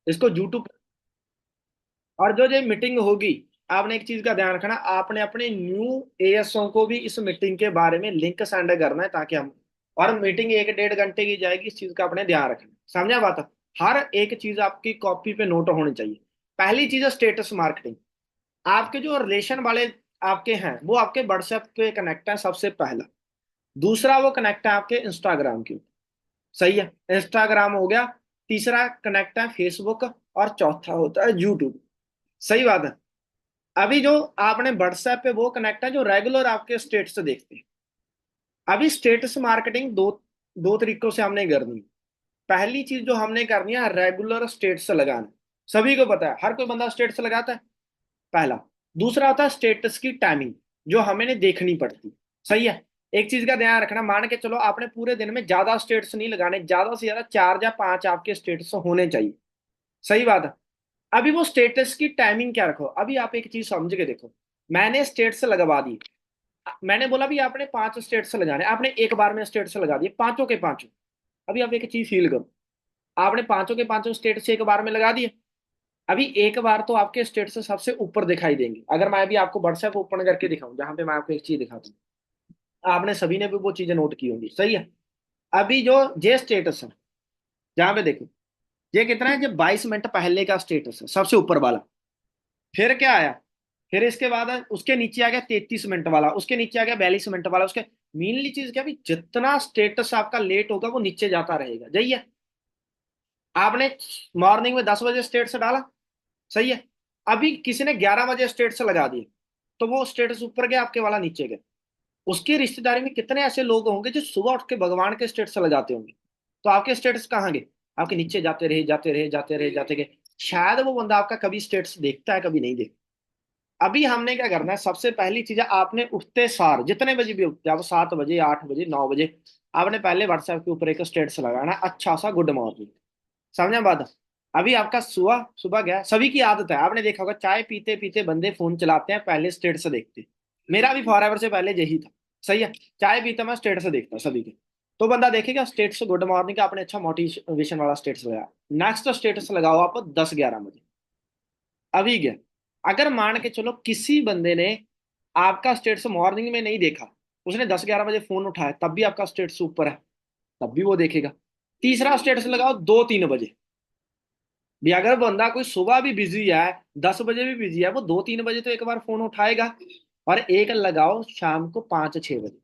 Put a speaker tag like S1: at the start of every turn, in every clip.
S1: इसको यूट्यूब। और जो ये मीटिंग होगी, आपने एक चीज का ध्यान रखना, आपने अपने न्यू एएसओ को भी इस मीटिंग के बारे में लिंक सेंड करना है, ताकि हम, और मीटिंग 1 डेढ़ घंटे की जाएगी, इस चीज का अपने ध्यान रखना। समझा बात? हर एक चीज आपकी कॉपी पे नोट होनी चाहिए। पहली चीज है स्टेटस मार्केटिंग। आपके जो रिलेशन वाले आपके हैं वो आपके व्हाट्सएप पे कनेक्ट है, सबसे पहला। दूसरा वो कनेक्ट है आपके इंस्टाग्राम के ऊपर। सही है, इंस्टाग्राम हो गया। तीसरा कनेक्ट है फेसबुक। और चौथा होता है यूट्यूब। सही बात है। अभी जो आपने व्हाट्सएप पे वो कनेक्ट है जो रेगुलर आपके स्टेटस देखते हैं। अभी स्टेटस मार्केटिंग दो दो तरीकों से हमने करनी है। पहली चीज जो हमने करनी है, रेगुलर स्टेटस लगाना। सभी को पता है, हर कोई बंदा स्टेटस लगाता है, पहला। दूसरा होता है स्टेटस की टाइमिंग, जो हमें देखनी पड़ती। सही है। एक चीज का ध्यान रखना, मान के चलो आपने पूरे दिन में ज्यादा स्टेटस नहीं लगाने, ज्यादा से ज्यादा 4 या 5 आपके स्टेटस होने चाहिए। सही बात है। अभी वो स्टेटस की टाइमिंग क्या रखो, अभी आप एक चीज समझ के देखो। मैंने स्टेटस लगवा दी, मैंने बोला भी आपने 5 स्टेटस लगाने, आपने एक बार में स्टेटस लगा दिए पांचों के पांचों। अभी आप एक चीज फील करो, आपने पांचों के पांचों स्टेटस एक बार में लगा दिए। अभी एक बार तो आपके स्टेटस सबसे ऊपर दिखाई देंगे। अगर मैं अभी आपको व्हाट्सएप ओपन करके दिखाऊं, जहां पे मैं आपको एक चीज दिखाता हूँ, आपने सभी ने भी वो चीजें नोट की होंगी। सही है। अभी जो ये स्टेटस है, जहां पे देखो, ये कितना है, ये 22 मिनट पहले का स्टेटस है, सबसे ऊपर वाला। फिर क्या आया, फिर इसके बाद उसके नीचे आ गया 33 मिनट वाला, उसके नीचे आ गया 42 मिनट वाला, उसके। मेनली चीज क्या, भी जितना स्टेटस आपका लेट होगा वो नीचे जाता रहेगा। सही है। आपने मॉर्निंग में 10 बजे स्टेटस डाला। सही है। अभी किसी ने 11 बजे स्टेटस लगा दिए, तो वो स्टेटस ऊपर गया, आपके वाला नीचे गया। उसकी रिश्तेदारी में कितने ऐसे लोग होंगे जो सुबह उठ के भगवान के स्टेटस लगाते होंगे, तो आपके स्टेटस कहाँ गए? आपके नीचे जाते रहे, जाते रहे, जाते रहे, जाते गए। शायद वो बंदा आपका कभी स्टेटस देखता है, कभी नहीं देखता। अभी हमने क्या करना है, सबसे पहली चीज है, आपने उठते सार, जितने बजे भी उठते हैं आप, 7 बजे, 8 बजे, 9 बजे, आपने पहले व्हाट्सएप के ऊपर एक स्टेटस लगाना है, अच्छा सा गुड मॉर्निंग। समझा बात? अभी आपका सुबह सुबह गया, सभी की आदत है, आपने देखा होगा चाय पीते पीते बंदे फोन चलाते हैं, पहले स्टेटस देखते हैं। मेरा भी फॉरएवर से पहले यही था। सही है। चाय पीता मैं स्टेटस देखता सभी के। तो बंदा देखेगा स्टेटस गुड मॉर्निंग का, आपने अच्छा मोटिवेशन वाला स्टेटस लगाया। नेक्स्ट स्टेटस लगाओ आप 10 11 बजे। अभी गया। अगर मान के चलो किसी बंदे ने आपका स्टेटस मॉर्निंग में नहीं देखा, उसने 10 11 बजे फोन उठाया, तब भी आपका स्टेटस ऊपर है, तब भी वो देखेगा। तीसरा स्टेटस लगाओ 2 3 बजे। भी अगर बंदा कोई सुबह भी बिजी है, 10 बजे भी बिजी है, वो 2 3 बजे तो एक बार फोन उठाएगा। और एक लगाओ शाम को 5 6 बजे।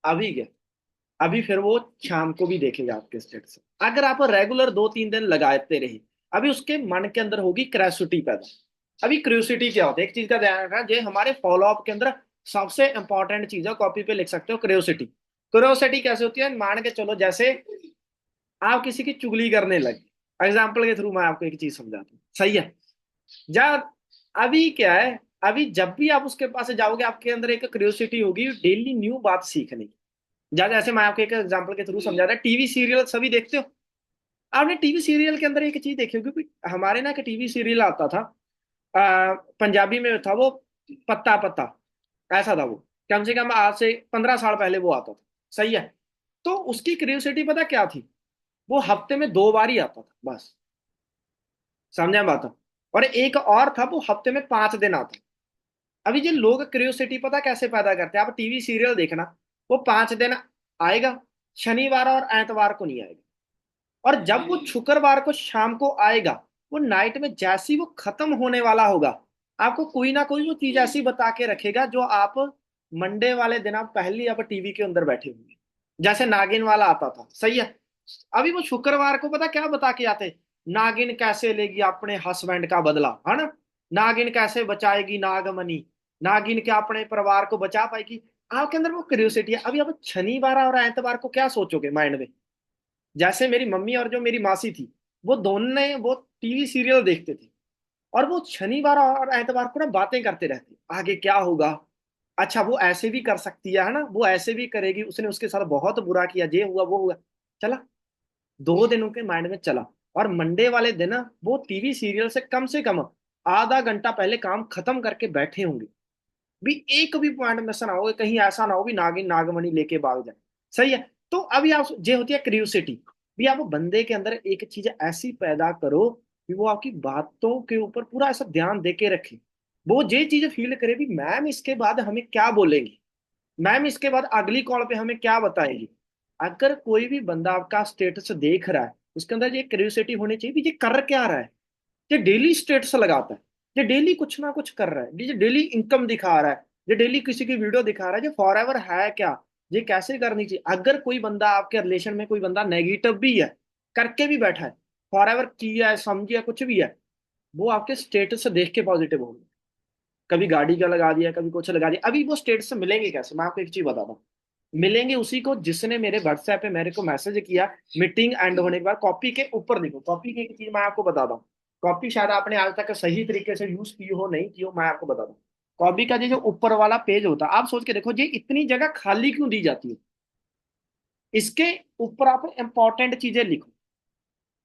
S1: अभी क्या, अभी फिर वो शाम को भी देखेगा आपके स्टेटस। अगर आप रेगुलर 2 3 दिन लगाते रहे, अभी उसके मन के अंदर होगी क्रेसिटी पैदा। अभी क्यूरियोसिटी क्या होता है, एक चीज का ध्यान रखना, जो हमारे फॉलो अप के अंदर सबसे इंपॉर्टेंट चीज है, कॉपी पे लिख सकते हो, क्यूरियोसिटी। क्यूरियोसिटी कैसे होती है, मान के चलो जैसे आप किसी की चुगली करने लगे, एग्जाम्पल के थ्रू मैं आपको एक चीज समझाता हूँ। सही है। जा, अभी क्या है, अभी जब भी आप उसके पास जाओगे, आपके अंदर एक क्यूरियोसिटी होगी डेली न्यू बात सीखने की। जैसे मैं आपको एक एग्जाम्पल के थ्रू समझा रहा, टीवी सीरियल सभी देखते हो। आपने टीवी सीरियल के अंदर एक चीज देखी होगी, कोई हमारे ना, कि टीवी सीरियल आता था, पंजाबी में था वो, पत्ता पत्ता, ऐसा था वो। कम से कम आज से 15 साल पहले वो आता था। सही है। तो उसकी क्यूरियोसिटी पता क्या थी, वो हफ्ते में 2 बार ही आता था बस। समझा बात? और एक और था, वो हफ्ते में 5 दिन आता। अभी जो लोग क्यूरियोसिटी पता कैसे पैदा करते हैं, आप टीवी सीरियल देखना, वो 5 दिन आएगा, शनिवार और एतवार को नहीं आएगा। और जब वो शुक्रवार को शाम को आएगा, वो नाइट में जैसे ही वो खत्म होने वाला होगा, आपको कोई ना कोई वो चीज ऐसी बता के रखेगा, जो आप मंडे वाले दिन आप पहले आप टीवी के अंदर बैठे होंगे। जैसे नागिन वाला आता था। सही है। अभी वो शुक्रवार को पता क्या बता के आते, नागिन कैसे लेगी अपने हस्बैंड का बदला, है ना, नागिन कैसे बचाएगी नागमणि, नागिन क्या अपने परिवार को बचा पाएगी। आपके अंदर वो क्यूरियोसिटी है। अभी आप शनिवार और एतवार को क्या सोचोगे माइंड में? जैसे मेरी मम्मी और जो मेरी मासी थी, वो दोनों ने वो टीवी सीरियल देखते थे, और वो शनिवार और एतवार को ना बातें करते रहते, आगे क्या होगा, अच्छा वो ऐसे भी कर सकती है ना, वो ऐसे भी करेगी, उसने उसके साथ बहुत बुरा किया, ये हुआ वो हुआ। चला, 2 दिनों के माइंड में चला। और मंडे वाले दिन ना, वो टीवी सीरियल से कम आधा घंटा पहले काम खत्म करके बैठे होंगे। भी एक भी पॉइंट मिस ना हो, कहीं ऐसा ना हो भी नागिन नागमणि लेके भाग जाए। सही है। तो अभी आप, ये होती है क्यूरियोसिटी। भी आप बंदे के अंदर एक चीज ऐसी पैदा करो, कि वो आपकी बातों के ऊपर पूरा ऐसा ध्यान दे के रखे, वो ये चीज फील करे भी मैम इसके बाद हमें क्या बोलेंगी, मैम इसके बाद अगली कॉल पे हमें क्या बताएगी। अगर कोई भी बंदा आपका स्टेटस देख रहा है, उसके अंदर ये क्यूरियोसिटी होनी चाहिए भी ये कर क्या रहा है। ये डेली स्टेटस लगाता है, ये डेली कुछ ना कुछ कर रहा है, ये डेली इनकम दिखा रहा है, ये डेली किसी की वीडियो दिखा रहा है, ये फॉर एवर है क्या, ये कैसे करनी चाहिए। अगर कोई बंदा आपके रिलेशन में कोई बंदा नेगेटिव भी है, करके भी बैठा है, फॉर एवर किया है, समझिया कुछ भी है, वो आपके स्टेटस से देख के पॉजिटिव होंगे। कभी गाड़ी का लगा दिया, कभी कुछ लगा दिया। अभी वो स्टेटस से मिलेंगे कैसे, मैं आपको एक चीज बताता हूँ। मिलेंगे उसी को जिसने मेरे व्हाट्सएप पे मेरे को मैसेज किया मीटिंग एंड होने के बाद। कॉपी के ऊपर देखो, कॉपी की एक चीज मैं आपको बताता हूँ। कॉपी शायद आपने आज तक सही तरीके से यूज की हो नहीं की हो, मैं आपको बताता हूँ। कॉपी का ये जो ऊपर वाला पेज होता है, आप सोच के देखो ये इतनी जगह खाली क्यों दी जाती है। इसके ऊपर आप इंपॉर्टेंट चीजें लिखो।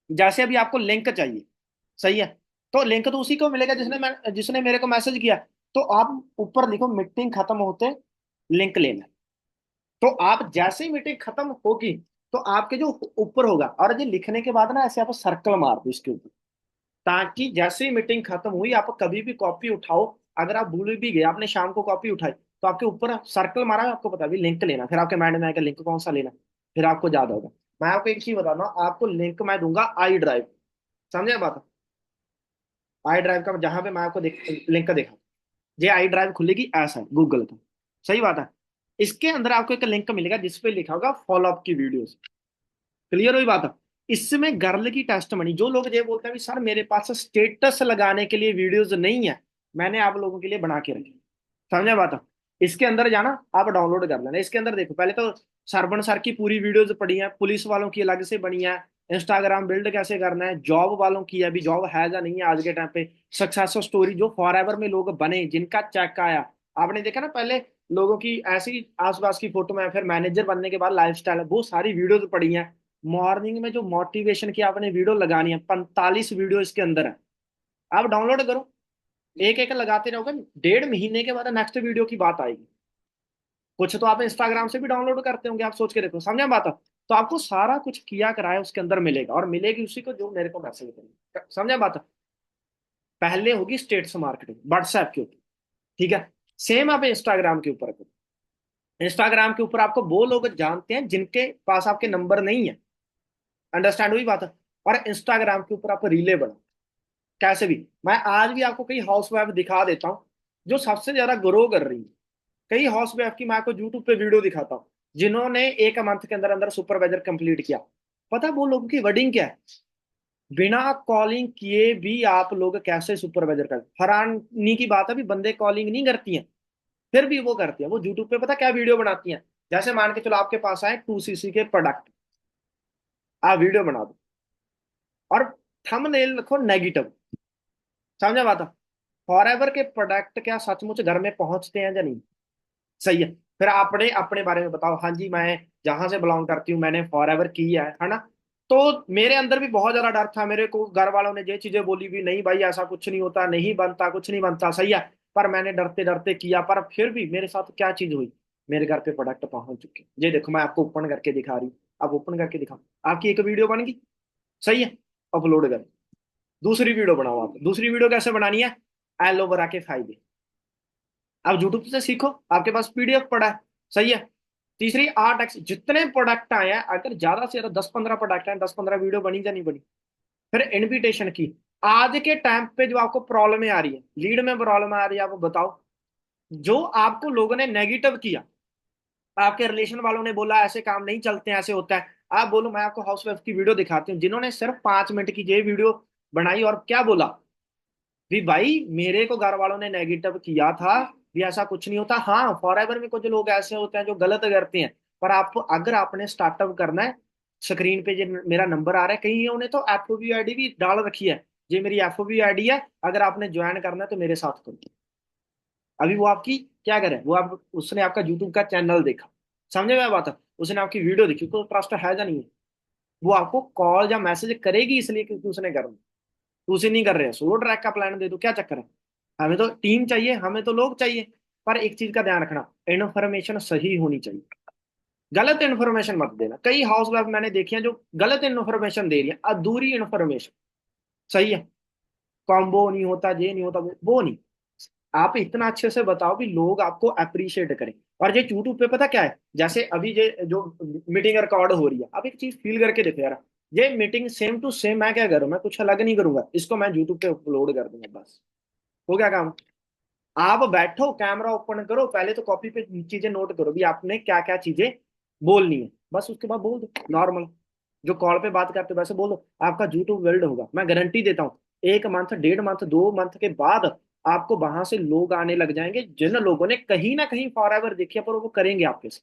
S1: जैसे अभी आपको लिंक चाहिए, सही है, तो लिंक तो उसी को मिलेगा जिसने मेरे को मैसेज किया। तो आप ऊपर लिखो मीटिंग खत्म होते लिंक लेना। तो आप जैसे ही मीटिंग खत्म होगी, तो आपके जो ऊपर होगा, और ये लिखने के बाद ना ऐसे आप सर्कल मार दो इसके ऊपर, ताकि जैसे ही मीटिंग खत्म हुई आप कभी भी कॉपी उठाओ। अगर आप भूल भी गए, आपने शाम को कॉपी उठाई, तो आपके ऊपर सर्कल मारा है, आपको पता भी लिंक लेना। फिर आपके माइंड में आएगा लिंक कौन सा लेना, फिर आपको याद होगा। मैं आपको एक चीज बताना, आपको लिंक मैं दूंगा आई ड्राइव। समझे बात। आई ड्राइव का जहां पे मैं आपको लिंक दिखा, ये आई ड्राइव खुलेगी ऐसा गूगल का, सही बात है। इसके अंदर आपको एक लिंक मिलेगा जिसपे लिखा होगा फॉलोअप की वीडियोस। क्लियर हुई बात है। इसमें गर्ल की टेस्ट मनी, जो लोग ये बोलते हैं भी सर मेरे पास स्टेटस लगाने के लिए वीडियोस नहीं है, मैंने आप लोगों के लिए बना के रखी। समझे बात है। इसके अंदर जाना, आप डाउनलोड कर लेना। इसके अंदर देखो, पहले तो सरबन सर की पूरी वीडियोस पड़ी है, पुलिस वालों की अलग से बनी है, इंस्टाग्राम बिल्ड कैसे करना है, जॉब वालों की है, अभी जॉब है या नहीं है आज के टाइम पे, सक्सेस स्टोरी जो फॉर एवर में लोग बने जिनका चेक आया। आपने देखा ना पहले लोगों की ऐसी आसपास की फोटो में, फिर मैनेजर बनने के बाद लाइफस्टाइल, वो सारी वीडियोस पड़ी हैं। मॉर्निंग में जो मोटिवेशन की आपने वीडियो लगानी है, 45 वीडियो इसके अंदर है। आप डाउनलोड करो, एक एक लगाते रहोगे, 1.5 महीने के बाद नेक्स्ट वीडियो की बात आएगी। कुछ तो आप इंस्टाग्राम से भी डाउनलोड करते होंगे, आप सोच के देखो। समझे बात। तो आपको सारा कुछ किया कराया उसके अंदर मिलेगा, और मिलेगी उसी को जो मेरे को मैसेज करेंगे। समझे बात। पहले होगी स्टेटस मार्केटिंग व्हाट्सएप के ऊपर, ठीक है। सेम आप इंस्टाग्राम के ऊपर करो। इंस्टाग्राम के ऊपर आपको वो लोग जानते हैं जिनके पास आपके नंबर नहीं है। अंडरस्टैंड हुई बात। और इंस्टाग्राम के ऊपर आप रीले बढ़ाओ, कैसे भी। मैं आज भी आपको कई हाउस वाइफ दिखा देता हूँ जो सबसे ज्यादा ग्रो कर रही है। कई हाउस वाइफ की मैं आपको यूट्यूब पे वीडियो दिखाता हूँ जिन्होंने 1 मंथ के अंदर अंदर सुपरवाइजर कंप्लीट किया। पता है वो लोगों की वर्डिंग क्या है, बिना कॉलिंग किए भी आप लोग कैसे सुपरवाइजर कर। हैरानी की बात है भी बंदे कॉलिंग नहीं करती हैं, फिर भी वो करती है। वो यूट्यूब पे पता क्या वीडियो बनाती हैं, जैसे मान के चलो आपके पास आए 2cc के प्रोडक्ट, आप वीडियो बना दो और थंबनेल रखो नेगेटिव। समझा बात। फॉर एवर के प्रोडक्ट क्या सचमुच घर में पहुंचते हैं या नहीं, सही है। फिर आपने अपने बारे में बताओ, हाँ जी मैं जहां से बिलोंग करती हूँ, मैंने फॉर एवर की है ना। तो मेरे अंदर भी बहुत ज्यादा डर था, मेरे को घर वालों ने ये चीजें बोली भी नहीं भाई ऐसा कुछ नहीं होता, नहीं बनता, कुछ नहीं बनता, सही है। पर मैंने डरते डरते किया, पर फिर भी मेरे साथ क्या चीज हुई, मेरे घर पे प्रोडक्ट पहुंच चुके। ये देखो मैं आपको ओपन करके दिखा रही हूँ, आप ओपन करके दिखाओ, आपकी एक वीडियो बन गई, सही है। अपलोड कर, दूसरी वीडियो बनाओ। आप दूसरी वीडियो कैसे बनानी है, एलोवेरा के फायदे, आप यूट्यूब से सीखो, आपके पास पीडीएफ पड़ा है, सही है। तीसरी 8x, जितने प्रोडक्ट आए हैं, अगर ज्यादा से ज्यादा 10-15 प्रोडक्ट आए, 10-15 वीडियो बनी या नहीं बनी। फिर इनविटेशन की, आज के टाइम पे जो आपको प्रॉब्लम आ रही है, लीड में प्रॉब्लम आ रही है, आप बताओ। जो आपको लोगों ने नेगेटिव किया, आपके रिलेशन वालों ने बोला ऐसे काम नहीं चलते हैं, ऐसे होता है, आप बोलो मैं आपको हाउस वाइफ की वीडियो दिखाती हूँ जिन्होंने सिर्फ 5 मिनट की ये वीडियो बनाई, और क्या बोला भी भाई मेरे को घर वालों ने नेगेटिव किया था, भी ऐसा कुछ नहीं होता। हाँ फॉर एवर में कुछ लोग ऐसे होते हैं जो गलत करते हैं, पर आप अगर आपने स्टार्टअप करना है, स्क्रीन पे जो मेरा नंबर आ रहा है, कहीं उन्होंने तो एफओबी आईडी भी डाल रखी है, ये मेरी एफओबी आईडी है, अगर आपने ज्वाइन करना है तो मेरे साथ करो। अभी वो आपकी क्या करे, वो आप उसने आपका यूट्यूब का चैनल देखा, समझे मैं बात है, उसने आपकी वीडियो देखी, तो ट्रस्ट है या नहीं है। वो आपको कॉल या मैसेज करेगी इसलिए क्योंकि उसने करना, तो उसे नहीं कर रहे हैं। सोलो ट्रैक का प्लान दे दो, क्या चक्कर है। हमें तो टीम चाहिए, हमें तो लोग चाहिए, पर एक चीज का ध्यान रखना, इन्फॉर्मेशन सही होनी चाहिए। गलत इन्फॉर्मेशन मत देना। कई हाउस वाइफ मैंने देखी है जो गलत इन्फॉर्मेशन दे रही है, अधूरी इन्फॉर्मेशन। सही है, कॉम्बो नहीं होता, ये नहीं होता, वो नहीं। आप इतना अच्छे से बताओ भी लोग आपको अप्रिशिएट करें। और ये यूट्यूब पे पता क्या है, जैसे अभी ये जो मीटिंग रिकॉर्ड हो रही है, आप एक चीज फील करके देखो यार, ये मीटिंग सेम टू सेम मैं क्या करूँ, मैं कुछ अलग नहीं करूंगा, इसको मैं यूट्यूब पे अपलोड कर दूंगा, बस हो गया काम। आप बैठो, कैमरा ओपन करो, पहले तो कॉपी पे चीजें नोट करो भी आपने क्या क्या चीजें बोलनी है, बस उसके बाद बोल दो नॉर्मल, जो कॉल पे बात करते हो वैसे बोलो, आपका यूट्यूब बिल्ड होगा, मैं गारंटी देता हूँ। 1 मंथ, 1.5 मंथ, 2 मंथ के बाद आपको वहां से लोग आने लग जाएंगे, जिन लोगों ने कहीं ना कहीं फॉर एवर देखी है, पर वो करेंगे आपके साथ।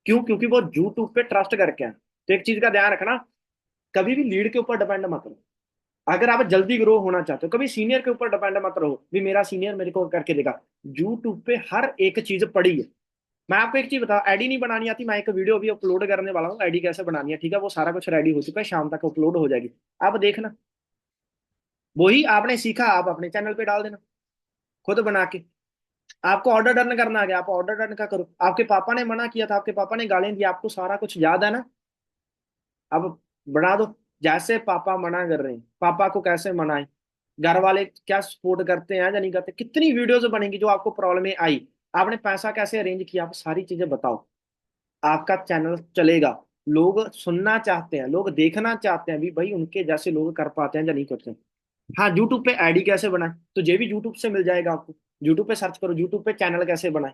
S1: क्यों? क्योंकि वो यूट्यूब पे ट्रस्ट करके हैं। तो एक चीज का ध्यान रखना, कभी भी लीड के ऊपर डिपेंड मत रहो। अगर आप जल्दी ग्रो होना चाहते हो, कभी सीनियर के ऊपर डिपेंड मत रहो भी मेरा सीनियर मेरे को करके देगा। यूट्यूब पे हर एक चीज पड़ी है। मैं आपको एक चीज बताऊं, आईडी नहीं बनानी आती, मैं एक वीडियो अभी अपलोड करने वाला हूँ, आईडी कैसे बनानी है, ठीक है, वो सारा कुछ रेडी हो चुका है, शाम तक अपलोड हो जाएगी। आप देखना, वही आपने सीखा आप अपने चैनल पे डाल देना, खुद बना के। आपको ऑर्डर डन करना आ गया, आप ऑर्डर डन का करो। आपके पापा ने मना किया था, आपके पापा ने गालियां दी, आपको सारा कुछ याद है ना, अब बना दो। जैसे पापा मना कर रहे हैं, पापा को कैसे मनाएं, घर वाले क्या सपोर्ट करते हैं या नहीं करते, कितनी वीडियोस बनेंगी जो आपको प्रॉब्लम आई, आपने पैसा कैसे अरेंज किया, आप सारी चीजें बताओ। आपका चैनल चलेगा। लोग सुनना चाहते हैं, लोग देखना चाहते हैं भी भाई उनके जैसे लोग कर पाते हैं या नहीं करते हैं। हाँ, यूट्यूब पे आईडी कैसे बनाए, तो ये भी यूट्यूब से मिल जाएगा आपको। यूट्यूब पे सर्च करो, यूट्यूब पे चैनल कैसे बनाए,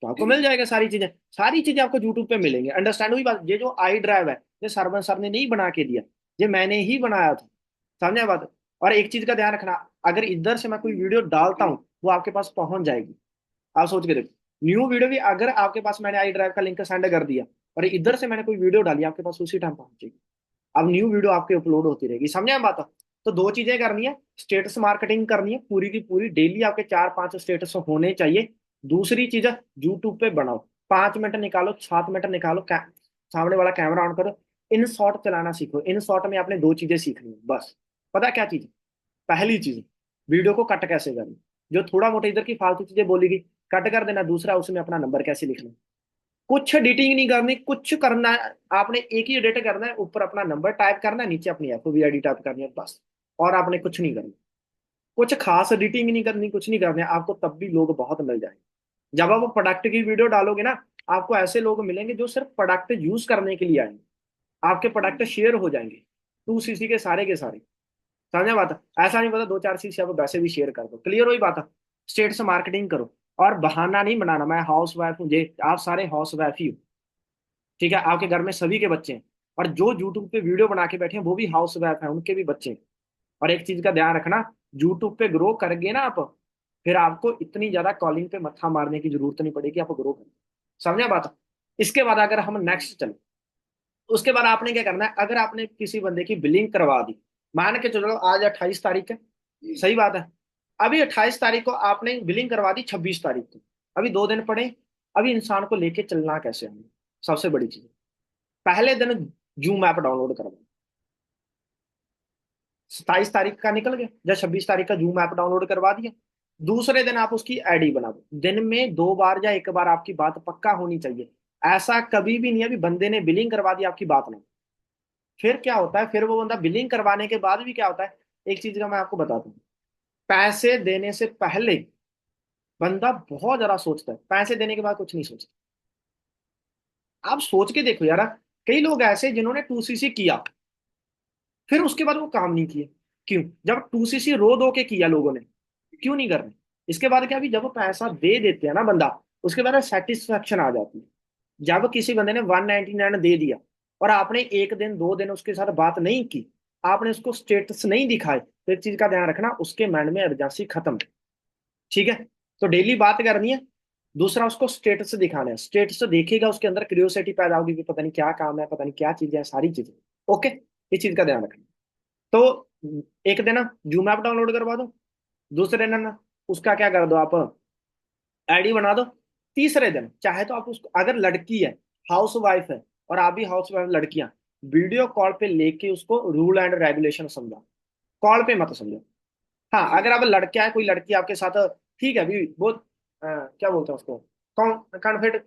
S1: तो आपको मिल जाएगा सारी चीजें। सारी चीजें आपको यूट्यूब पे मिलेंगे। अंडरस्टैंड हुई बात? ये जो आई ड्राइव है, ये सरवन सर ने नहीं बना के दिया, ये मैंने ही बनाया था। समझे बात? और एक चीज का ध्यान रखना, अगर इधर से मैं कोई वीडियो डालता हूँ, वो आपके पास पहुंच जाएगी। आप सोच के देखो, न्यू वीडियो भी अगर आपके पास, मैंने आई ड्राइव का लिंक सेंड कर दिया और इधर से मैंने कोई वीडियो डाली, आपके पास उसी टाइम पहुंचेगी। अब न्यू वीडियो आपकी अपलोड होती रहेगी। समझे आप बात? तो दो चीजें करनी है, स्टेटस मार्केटिंग करनी है पूरी की पूरी, डेली आपके 4-5 स्टेटस होने चाहिए। दूसरी चीज है, यूट्यूब पे बनाओ, 5 मिनट निकालो, 7 मिनट निकालो, सामने वाला कैमरा ऑन करो, इन शॉट चलाना सीखो। इन शॉट में आपने दो चीजें सीखनी है बस। पता क्या चीज? पहली चीज, वीडियो को कट कैसे करना, जो थोड़ा मोटा इधर की फालतू चीजें बोलेगी कट कर देना। दूसरा, उसमें अपना नंबर कैसे लिखना, कुछ एडिटिंग नहीं करनी, कुछ करना है आपने, एक ही एडिट करना है, ऊपर अपना नंबर टाइप करना है, नीचे अपनी FOV ID टाइप करनी है, बस। और आपने कुछ नहीं करना, कुछ खास एडिटिंग नहीं करनी, कुछ नहीं करना है आपको, तब भी लोग बहुत मिल जाएंगे। जब आप प्रोडक्ट की वीडियो डालोगे ना, आपको ऐसे लोग मिलेंगे जो सिर्फ प्रोडक्ट यूज करने के लिए आएंगे, आपके प्रोडक्ट शेयर हो जाएंगे 2cc के सारे। समझा बात? ऐसा नहीं पता 2-4 cc आप वैसे भी शेयर कर दो, क्लियर हुई बात? स्टेट से मार्केटिंग करो। और बहाना नहीं बनाना, मैं हाउस वाइफ हूँ, ये आप सारे हाउस वाइफ ही हो, ठीक है, आपके घर में सभी के बच्चे हैं, और जो यूट्यूब पे वीडियो बना के बैठे हैं वो भी हाउस वाइफ है, उनके भी बच्चे हैं। और एक चीज का ध्यान रखना, यूट्यूब पे ग्रो करेंगे ना आप, फिर आपको इतनी ज्यादा कॉलिंग पे मत्था मारने की जरूरत नहीं पड़ेगी, आप ग्रो करें। समझे बात? इसके बाद अगर हम नेक्स्ट चले, उसके बाद आपने क्या करना है, अगर आपने किसी बंदे की बिलिंग करवा दी, मान के चलो आज 28 तारीख है, सही बात है, अभी 28 तारीख को आपने बिलिंग करवा दी, 26 तारीख को, अभी 2 दिन पड़े, अभी इंसान को लेके चलना कैसे हमें? सबसे बड़ी चीज, पहले दिन जूम ऐप डाउनलोड करवाओ। 27 तारीख का निकल गया, या 26 तारीख का जूम ऐप डाउनलोड करवा दिया, दूसरे दिन आप उसकी आईडी बना दो। दिन में 2 बार या 1 बार आपकी बात पक्का होनी चाहिए। ऐसा कभी भी नहीं है भी बंदे ने बिलिंग करवा दी आपकी बात ना, फिर क्या होता है, फिर वो बंदा बिलिंग करवाने के बाद भी क्या होता है, एक चीज का मैं आपको बताता हूँ, पैसे देने से पहले बंदा बहुत ज्यादा सोचता है, पैसे देने के बाद कुछ नहीं सोचता। आप सोच के देखो यार, कई लोग ऐसे जिन्होंने 2cc किया, फिर उसके बाद वो काम नहीं किए। क्यों? जब 2cc रो दो के किया लोगों ने, क्यों नहीं कर रहे? इसके बाद क्या, भी जब वो पैसा दे देते हैं ना बंदा, उसके बाद सेटिस्फेक्शन आ जाती है। जब किसी बंदे ने 199 दे दिया और आपने 1 दिन 2 दिन उसके साथ बात नहीं की, आपने उसको स्टेटस नहीं दिखाए, तो एक चीज का ध्यान रखना, उसके माइंड में अर्जेंसी खत्म है। ठीक है? तो डेली बात करनी है। दूसरा, उसको स्टेटस दिखाना है, स्टेटस देखेगा उसके अंदर क्यूरियोसिटी पैदा होगी कि पता नहीं क्या काम है, पता नहीं क्या चीजें हैं, सारी चीजें। ओके, इस चीज का ध्यान रखना। तो एक दिन ना जूम ऐप डाउनलोड करवा दो, दूसरे दिन ना उसका क्या कर दो आप, आईडी बना दो। तीसरे दिन चाहे तो आप उसको, अगर लड़की है, हाउस वाइफ है, और आप भी हाउस वाइफ लड़कियां, वीडियो कॉल पे लेके उसको रूल एंड रेगुलेशन समझा, कॉल पे मत समझो। हाँ, अगर आप लड़का है, कोई लड़की आपके साथ, ठीक है, अभी बहुत क्या बोलते हैं उसको, कॉन्फिडेंट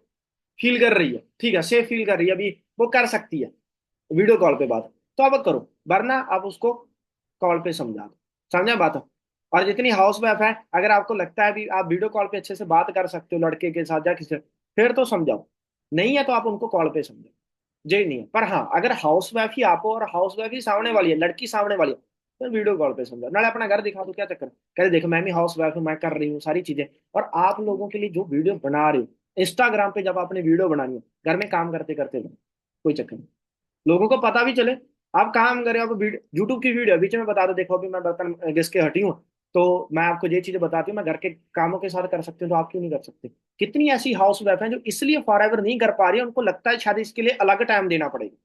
S1: फील कर रही है, ठीक है, सेफ फील कर रही है, अभी वो कर सकती है वीडियो कॉल पे बात, तो आप करो, वरना आप उसको कॉल पे समझा दो। समझा बात? और जितनी हाउस वाइफ है, अगर आपको लगता है भी आप वीडियो कॉल पे अच्छे से बात कर सकते हो लड़के के साथ या किसी से, फिर तो समझाओ। नहीं है तो आप उनको कॉल पे समझाओ। जी नहीं है, पर हाँ अगर हाउस वाइफ ही आप हो और हाउस वाइफ ही सामने वाली है, लड़की सामने वाली है, तो वीडियो कॉल पे समझाओ। नाले अपना घर दिखा दो, क्या चक्कर, कह देखो मैं भी हाउस वाइफ हूँ, मैं कर रही हूँ सारी चीजें। और आप लोगों के लिए जो वीडियो बना रहे हो इंस्टाग्राम पे, जब आपने वीडियो बनानी है घर में काम करते करते बनाओ, कोई चक्कर नहीं। लोगों को पता भी चले आप काम कर रहे हो। आप यूट्यूब की वीडियो बीच में बता दो, देखो अभी मैं बर्तन घिस के हटी हूँ, तो मैं आपको ये चीजें बताती हूँ, मैं घर के कामों के साथ कर सकती हूँ, तो आप क्यों नहीं कर सकते? कितनी ऐसी हाउस वाइफ हैं जो इसलिए फॉर एवर नहीं कर पा रही है, उनको लगता है शायद इसके लिए अलग टाइम देना पड़ेगा।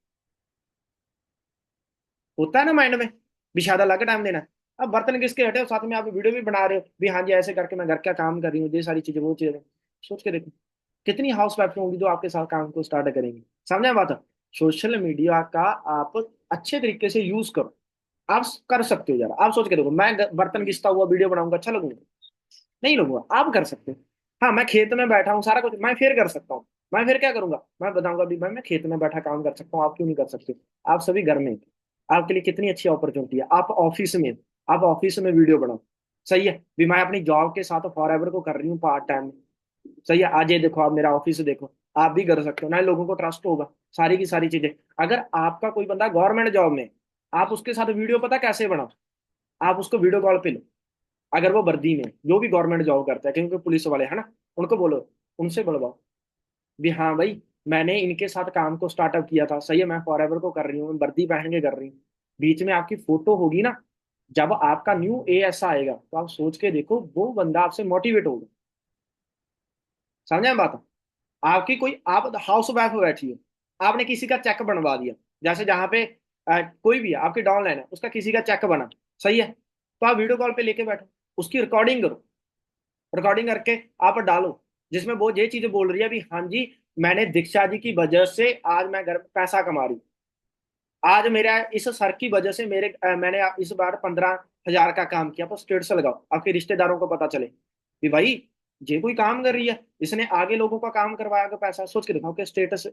S1: होता है ना माइंड में भी शायद अलग टाइम देना है। अब बर्तन किसके हटे हो, साथ में आप वीडियो भी बना रहे हो भी, हाँ जी ऐसे करके मैं घर का काम कर रही हूँ, ये सारी चीजें वो चीजें। सोच के देखो कितनी हाउस वाइफ होंगी जो आपके साथ काम को स्टार्ट करेंगी। समझे बात? सोशल मीडिया का आप अच्छे तरीके से यूज करो। आप कर सकते हो यार, आप सोच के देखो, मैं बर्तन घिसता हुआ वीडियो बनाऊंगा, अच्छा लगूंगा? नहीं लगूंगा। आप कर सकते हो। हाँ मैं खेत में बैठा हूँ, सारा कुछ मैं फिर कर सकता हूँ। मैं फिर क्या करूंगा, मैं बताऊंगा भी भाई मैं खेत में बैठा काम कर सकता हूँ, आप क्यों नहीं कर सकते? आप सभी घर में हो। आपके लिए कितनी अच्छी अपॉर्चुनिटी है। आप ऑफिस में हो, आप ऑफिस में वीडियो बनाओ। सही है भी, मैं अपनी जॉब के साथ फॉर एवर को कर रही हूँ पार्ट टाइम। सही है, आज ये देखो, आप मेरा ऑफिस देखो, आप भी कर सकते हो ना, लोगों को ट्रस्ट होगा सारी की सारी चीजें। अगर आपका कोई बंदा गवर्नमेंट जॉब में, आप उसके साथ वीडियो पता कैसे बनाओ, आप उसको वीडियो कॉल पे लो। अगर वो वर्दी में जो भी गवर्नमेंट जॉब करता है, क्योंकि पुलिस वाले है ना, उनको बोलो, उनसे बोलवाओ भी हाँ भाई मैंने इनके साथ काम को स्टार्टअप किया था, सही है मैं फॉर एवर को कर रही हूँ, मैं वर्दी पहन के कर रही हूँ। बीच में आपकी फोटो होगी ना, जब आपका न्यू एएसआई आएगा तो आप सोच के देखो वो बंदा आपसे मोटिवेट होगा। समझे बात? आपकी कोई आप हाउस वाइफ बैठी हो, आपने किसी का चेक बनवा दिया, जैसे जहां पे कोई भी है आपकी डाउन लाइन है, उसका किसी का चेक बना, सही है, तो आप वीडियो कॉल पे लेके बैठो, उसकी रिकॉर्डिंग करो। रिकॉर्डिंग करके आप डालो, जिसमें वो ये चीजें बोल रही है भी हाँ जी मैंने दीक्षा जी की वजह से आज मैं घर पैसा कमा रही हूँ। आज मेरा इस सर की वजह से मैंने इस बार 15,000 का काम किया, तो स्टेटस लगाओ, आपके रिश्तेदारों को पता चले कि भाई ये कोई काम कर रही है, इसने आगे लोगों का काम करवाया, का पैसा सोच के दिखाओ कि स्टेटस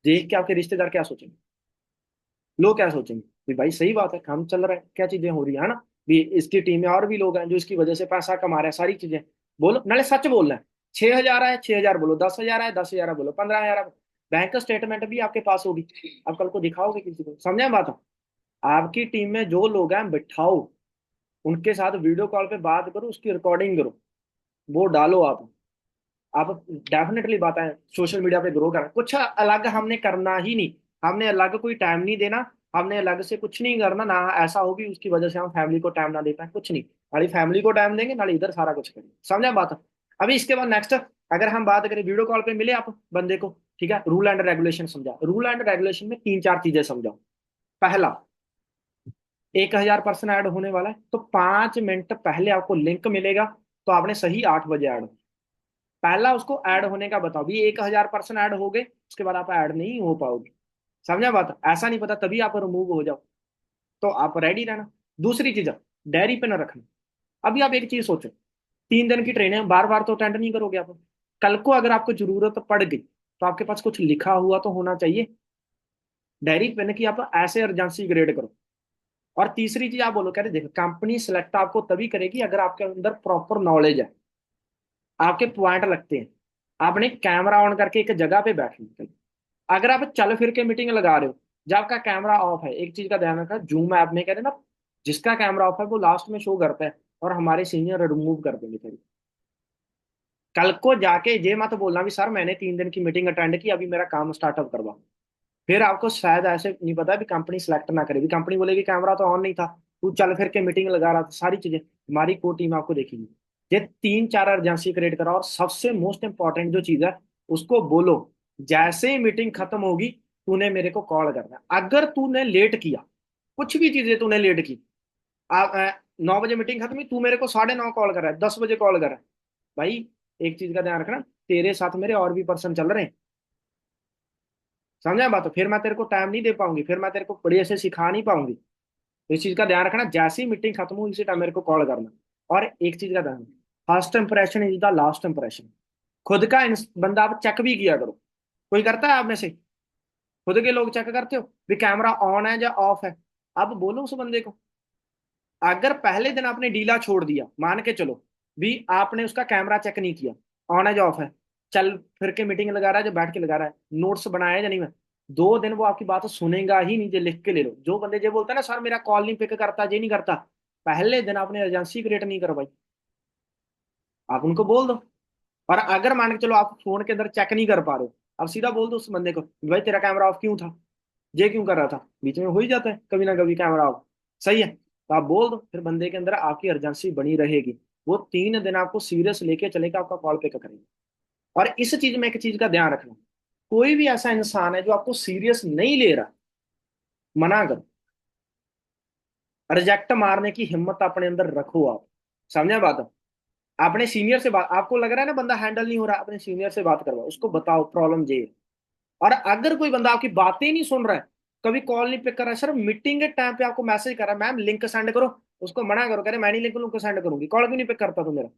S1: देख के आपके रिश्तेदार क्या सोचेंगे, लोग क्या सोचेंगे कि भाई सही बात है, काम चल रहा है, क्या चीजें हो रही है ना। भी इसकी टीम में और भी लोग हैं जो इसकी वजह से पैसा कमा रहे हैं, सारी चीजें बोलो, नाले सच बोलना है। 6,000 है 6,000 बोलो, 10,000 है 10,000 बोलो, 15,000 बैंक स्टेटमेंट भी आपके पास होगी, आप कल को दिखाओगे किसी को। समझे बात? आपकी टीम में जो लोग हैं बिठाओ, उनके साथ वीडियो कॉल पे बात करो, उसकी रिकॉर्डिंग करो, वो डालो आप डेफिनेटली बात है सोशल मीडिया पे ग्रो करना। कुछ अलग हमने करना ही नहीं, हमने अलग कोई टाइम नहीं देना, हमने अलग से कुछ नहीं करना ना, ऐसा होगी उसकी वजह से हम फैमिली को टाइम ना दे पाए, कुछ नहीं। नाली फैमिली को टाइम देंगे, नाली इधर सारा कुछ करेंगे। समझा बात? अभी इसके बाद नेक्स्ट, अगर हम बात करें वीडियो कॉल पे मिले आप बंदे को, ठीक है, रूल एंड रेगुलेशन समझा, रूल एंड रेगुलेशन में तीन चार चीजें समझाओ। पहला, 1,000 पर्सन ऐड होने वाला है तो 5 मिनट पहले आपको लिंक मिलेगा, तो आपने सही 8 बजे ऐड, पहला उसको ऐड होने का बताओ भी, 1,000 पर्सन ऐड हो गए उसके बाद आप ऐड नहीं हो पाओगे। समझा बात? ऐसा नहीं पता तभी आप रिमूव हो जाओ, तो आप रेडी रहना। दूसरी चीज, डायरी पे ना रखना। अभी आप एक चीज सोचो, 3 दिन की ट्रेन है, बार बार तो अटेंड नहीं करोगे आप। कल को अगर आपको जरूरत पड़ गई तो आपके पास कुछ लिखा हुआ तो होना चाहिए, डायरी पेन की आप ऐसे इमरजेंसी ग्रेड करो। और तीसरी चीज आप बोलो, कह रहे देखो कंपनी सिलेक्ट आपको तभी करेगी अगर आपके अंदर प्रॉपर नॉलेज है, आपके पॉइंट लगते हैं, आपने कैमरा ऑन करके एक जगह पे बैठना। अगर आप चल फिर के मीटिंग लगा रहे हो, जब आपका कैमरा ऑफ है, एक चीज का ध्यान रखना, जूम ऐप में कहते हैं ना, जिसका कैमरा ऑफ है वो लास्ट में शो करता है, और हमारे सीनियर रिमूव कर देंगे फिर। कल को जाके ये मत बोलना भी सर मैंने 3 दिन की मीटिंग अटेंड की, अभी मेरा काम स्टार्टअप करवा। फिर आपको शायद ऐसे नहीं पता भी कंपनी सिलेक्ट ना करेगी, कंपनी बोलेगी कैमरा तो ऑन नहीं था, तू चल फिर के मीटिंग लगा रहा था, सारी चीजें हमारी को टीम आपको देखेगी। ये तीन चार अर्जेंसी क्रिएट करा, और सबसे मोस्ट इंपॉर्टेंट जो चीज है उसको बोलो, जैसे ही मीटिंग खत्म होगी तूने मेरे को कॉल करना है। अगर तूने लेट किया, कुछ भी चीजें तूने लेट की, 9 बजे मीटिंग खत्म हुई, तू मेरे को 9:30 कॉल कर रहा है, 10 बजे कॉल कर रहा है, भाई एक चीज का ध्यान रखना, तेरे साथ मेरे और भी पर्सन चल रहे हैं। समझा बात? तो फिर मैं तेरे को टाइम नहीं दे पाऊंगी, फिर मैं तेरे को बढ़िया से सिखा नहीं पाऊंगी। तो इस चीज का ध्यान रखना, जैसी मीटिंग खत्म हो इसी टाइम मेरे को कॉल करना। और एक चीज का ध्यान, first impression is the last impression. खुद का बंदा आप चेक भी किया करो। कोई करता है आप में से? खुद के लोग चेक करते हो भी कैमरा ऑन है या ऑफ है? अब बोलो उस बंदे को, अगर पहले दिन आपने डीला छोड़ दिया, मान के चलो भी आपने उसका कैमरा चेक नहीं किया, ऑन है या ऑफ है, चल फिर के मीटिंग लगा रहा है, जो बैठ के लगा रहा है, नोट्स बनाया है या नहीं, मैं 2 दिन वो आपकी बात सुनेगा ही नहीं। जो लिख के ले लो, जो बंदे जो बोलता है ना सर मेरा कॉल नहीं पिक करता, ये नहीं करता, पहले दिन आपने एजेंसी क्रिएट नहीं करवाई, आप उनको बोल दो। और अगर मान के चलो आप फोन के अंदर चेक नहीं कर पा रहे हो, अब सीधा बोल दो उस बंदे को, भाई तेरा कैमरा ऑफ क्यों था, ये क्यों कर रहा था, बीच में हो ही जाता है कभी ना कभी कैमरा ऑफ, सही है, तो आप बोल दो, फिर बंदे के अंदर आपकी अर्जेंसी बनी रहेगी, वो 3 दिन आपको सीरियस लेके चलेगा, आपका कॉल पिक करेगा। और इस चीज में एक चीज का ध्यान रखना, कोई भी ऐसा इंसान है जो आपको सीरियस नहीं ले रहा, मना करो, रिजेक्ट मारने की हिम्मत अपने अंदर रखो आप, समझे बात। अपने सीनियर से बात, आपको लग रहा है ना बंदा हैंडल नहीं हो रहा, अपने सीनियर से बात करवाओ, उसको बताओ प्रॉब्लम ये है। और अगर कोई बंदा आपकी बातें नहीं सुन रहा है, कभी कॉल नहीं पिक कर रहा है, सिर्फ मीटिंग के टाइम पे आपको मैसेज कर रहा है मैम लिंक सेंड करो, उसको मना करो, कह रहे मैं नहीं लिंक सेंड करूंगी, कॉल क्यों नहीं पिक करता तू मेरा,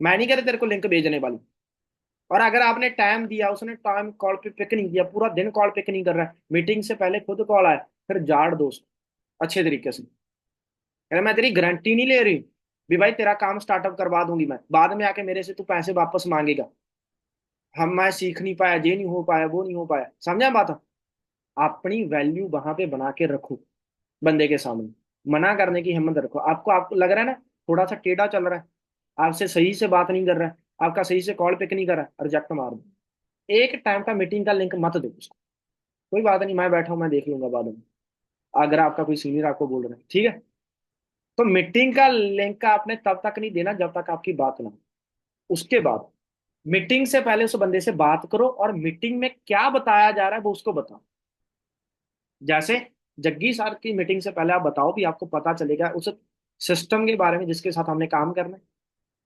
S1: मैं नहीं कह रहा तेरे को लिंक भेजने वाली। और अगर आपने टाइम दिया, उसने टाइम कॉल पे पिक नहीं किया, पूरा दिन कॉल पिक नहीं कर रहा है, मीटिंग से पहले खुद कॉल आया, फिर झाड़ दो उसको अच्छे तरीके से, कह रहे मैं तेरी गारंटी नहीं ले रही भी भाई तेरा काम स्टार्टअप करवा दूंगी मैं, बाद में आके मेरे से तू पैसे वापस मांगेगा, हम मैं सीख नहीं पाया, ये नहीं हो पाया, वो नहीं हो पाया, समझा बात। अपनी वैल्यू वहां पे बना के रखो, बंदे के सामने मना करने की हिम्मत रखो। आपको लग रहा है ना थोड़ा सा टेढ़ा चल रहा है, आपसे सही से बात नहीं कर रहा है, आपका सही से कॉल पिक नहीं कर रहा है, रिजेक्ट मार दो, एक टाइम का मीटिंग का लिंक मत दो उसको, कोई बात नहीं मैं बैठा हूं, मैं देख लूंगा बाद में, अगर आपका कोई सीनियर आपको बोल रहा है, ठीक है। तो मीटिंग का लिंक आपने तब तक नहीं देना जब तक आपकी बात ना हो। उसके बाद मीटिंग से पहले उस बंदे से बात करो, और मीटिंग में क्या बताया जा रहा है वो उसको बताओ। जैसे जग्गी सर की मीटिंग से पहले आप बताओ भी, आपको पता चलेगा उस सिस्टम के बारे में जिसके साथ हमने काम करना है,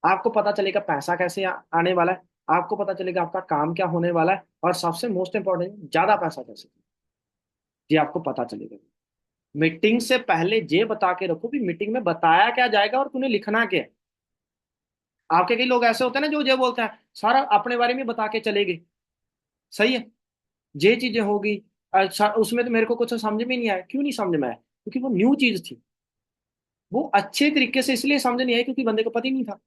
S1: आपको पता चलेगा पैसा कैसे आने वाला है, आपको पता चलेगा आपका काम क्या होने वाला है, और सबसे मोस्ट इंपॉर्टेंट ज्यादा पैसा कैसे, ये आपको पता चलेगा। मीटिंग से पहले ये बता के रखो भी मीटिंग में बताया क्या जाएगा और तुम्हें लिखना क्या है। आपके कई लोग ऐसे होते हैं ना जो ये बोलते हैं सारा अपने बारे में बता के चले गए, सही है, ये चीजें होगी, अच्छा उसमें तो मेरे को कुछ समझ में नहीं आया, क्यों नहीं समझ में आया, क्योंकि वो न्यू चीज थी, वो अच्छे तरीके से इसलिए समझ नहीं आई क्योंकि बंदे को पता ही नहीं था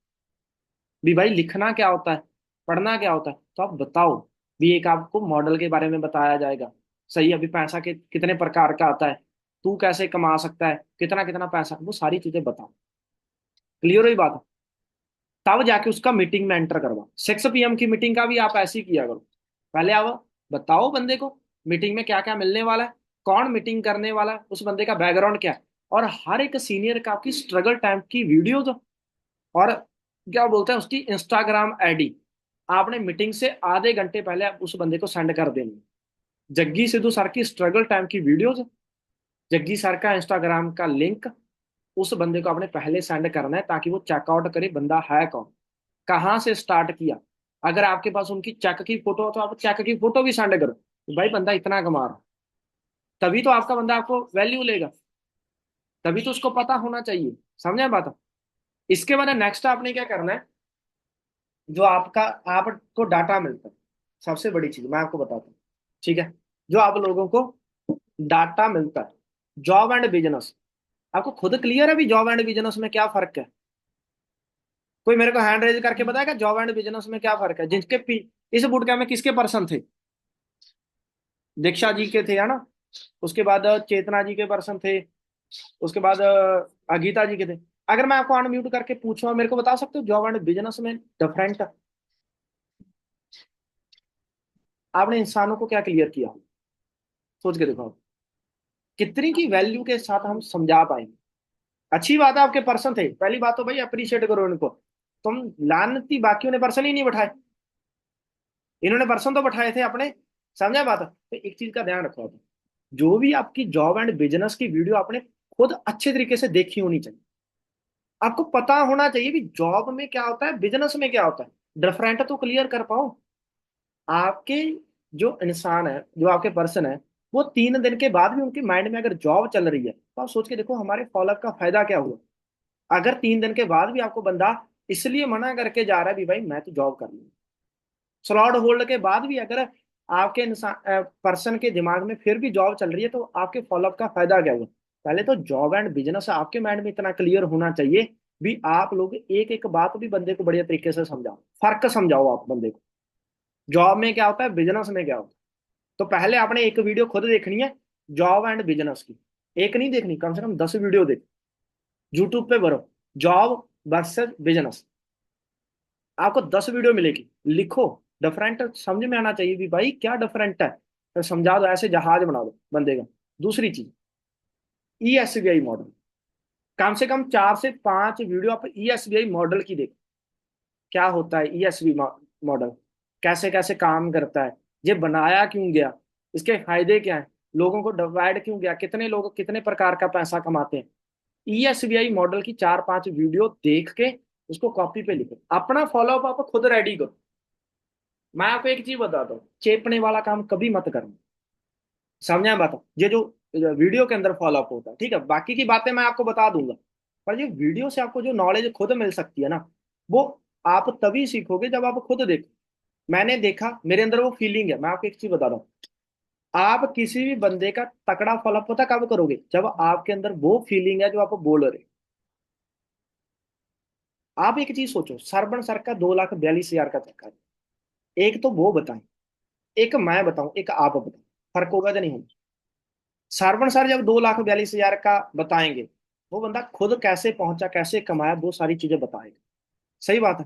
S1: भी भाई लिखना क्या होता है, पढ़ना क्या होता है, तो आप बताओ भी, एक आपको मॉडल के बारे में बताया जाएगा, सही है, अभी पैसा के कितने प्रकार का आता है, तू कैसे कमा सकता है, कितना कितना पैसा, वो सारी चीजें बताओ, क्लियर हुई बात। तब जाके उसका मीटिंग में एंटर करवा, 6 PM की मीटिंग का भी आप ऐसे ही किया करो, पहले आप बताओ बंदे को मीटिंग में क्या क्या मिलने वाला है, कौन मीटिंग करने वाला है, उस बंदे का बैकग्राउंड क्या है, और हर एक सीनियर का आपकी स्ट्रगल टाइम की वीडियो, और क्या बोलते हैं उसकी इंस्टाग्राम आईडी, आपने मीटिंग से आधे घंटे पहले आप उस बंदे को सेंड कर देनी है। जग्गी सिद्धू सर की स्ट्रगल टाइम की वीडियोस, जग्गी सर का इंस्टाग्राम का लिंक, उस बंदे को आपने पहले सेंड करना है ताकि वो चेकआउट करे बंदा है कौन, कहाँ से स्टार्ट किया। अगर आपके पास उनकी चेक की फोटो हो तो आप चेक की फोटो भी सेंड करो कि भाई बंदा इतना कमा रहा, तभी तो आपका बंदा आपको वैल्यू लेगा, तभी तो उसको पता होना चाहिए, समझे बात। इसके बाद नेक्स्ट आपने क्या करना है, जो आपका आपको डाटा मिलता है, सबसे बड़ी चीज मैं आपको बताता हूँ, ठीक है, जो आप लोगों को डाटा मिलता है, जॉब एंड बिजनेस, आपको खुद क्लियर है भी जॉब एंड बिजनेस में क्या फर्क है, कोई मेरे को हैंड रेज करके बताएगा जॉब एंड बिजनेस में क्या फर्क है, इस बुट कैंप में किसके पर्सन थे, दीक्षा जी के थे है ना, उसके बाद चेतना जी के पर्सन थे, उसके बाद अगीता जी के थे। अगर मैं आपको अनम्यूट करके पूछूं, मेरे को बता सकते हो जॉब एंड बिजनेस में डिफरेंट, आपने इंसानों को क्या क्लियर किया, सोच के देखो आप, कितनी की वैल्यू के साथ हम समझा पाएंगे। अच्छी बात है आपके पर्सन थे, पहली बात तो भाई अप्रिशिएट करो इनको, तुम लानती बाकियों ने पर्सन ही नहीं बैठाए, इन्होंने पर्सन तो बैठाए थे अपने, समझा बात। तो एक चीज का ध्यान रखो आप, जो भी आपकी जॉब एंड बिजनेस की वीडियो आपने खुद अच्छे तरीके से देखी होनी चाहिए, आपको पता होना चाहिए कि जॉब में क्या होता है, बिजनेस में क्या होता है, डिफरेंट तो क्लियर कर पाओ। आपके जो इंसान है, जो आपके पर्सन है, वो 3 दिन के बाद भी उनके माइंड में अगर जॉब चल रही है तो आप सोच के देखो हमारे फॉलोअप का फायदा क्या हुआ। अगर 3 दिन के बाद भी आपको बंदा इसलिए मना करके जा रहा है भी भाई मैं तो जॉब कर लूँ, स्लॉट होल्ड के बाद भी अगर आपके इंसान पर्सन के दिमाग में फिर भी जॉब चल रही है, तो आपके फॉलोअप का फायदा क्या हुआ। पहले तो जॉब एंड बिजनेस आपके माइंड में इतना क्लियर होना चाहिए भी, आप लोग एक एक बात भी बंदे को बढ़िया तरीके से समझाओ, फर्क समझाओ आप बंदे को, जॉब में क्या होता है, बिजनेस में क्या होता है। तो पहले आपने एक वीडियो खुद देखनी है जॉब एंड बिजनेस की, एक नहीं देखनी, कम से कम 10 वीडियो देख, यूट्यूब पे भरो जॉब वर्सेस बिजनेस, आपको 10 वीडियो मिलेगी, लिखो, डिफरेंट समझ में आना चाहिए भी भाई क्या डिफरेंट है, तो समझा दो, ऐसे जहाज बना दो बंदे का। दूसरी चीज, ESBI मॉडल, कम से कम 4 से 5 वीडियो आप ESBI मॉडल की देखो, क्या होता है ESBI मॉडल, कैसे कैसे काम करता है, ये बनाया क्यों गया, इसके फायदे क्या हैं, लोगों को डिवाइड क्यों गया, कितने लोग कितने प्रकार का पैसा कमाते हैं। ESBI मॉडल की 4 5 वीडियो देख के उसको कॉपी पे लिखो, अपना फॉलोअप आप खुद रेडी करो। मैं आपको एक चीज बताता हूँ, चेपने वाला काम कभी मत करना, समझा बात, ये जो वीडियो के अंदर फॉलोअप होता है, ठीक है, बाकी की बातें मैं आपको बता दूंगा, पर ये वीडियो से आपको जो नॉलेज खुद मिल सकती है ना, वो आप तभी सीखोगे जब आप खुद देखो। मैंने देखा, मेरे अंदर वो फीलिंग है, मैं आपको एक चीज बता रहा हूँ, आप किसी भी बंदे का तकड़ा फॉलोअप पता कब करोगे, जब आपके अंदर वो फीलिंग है जो आप बोल रहे हो। आप एक चीज सोचो, सरबन सर का 2,42,000 का चक्कर है, एक तो वो बताएं, एक मैं बताऊं, एक आप बताएं, फर्क होगा या नहीं होगा। सरवण सर जब 2,42,000 का बताएंगे, वो बंदा खुद कैसे पहुंचा, कैसे कमाया, वो सारी चीजें बताएगा, सही बात है,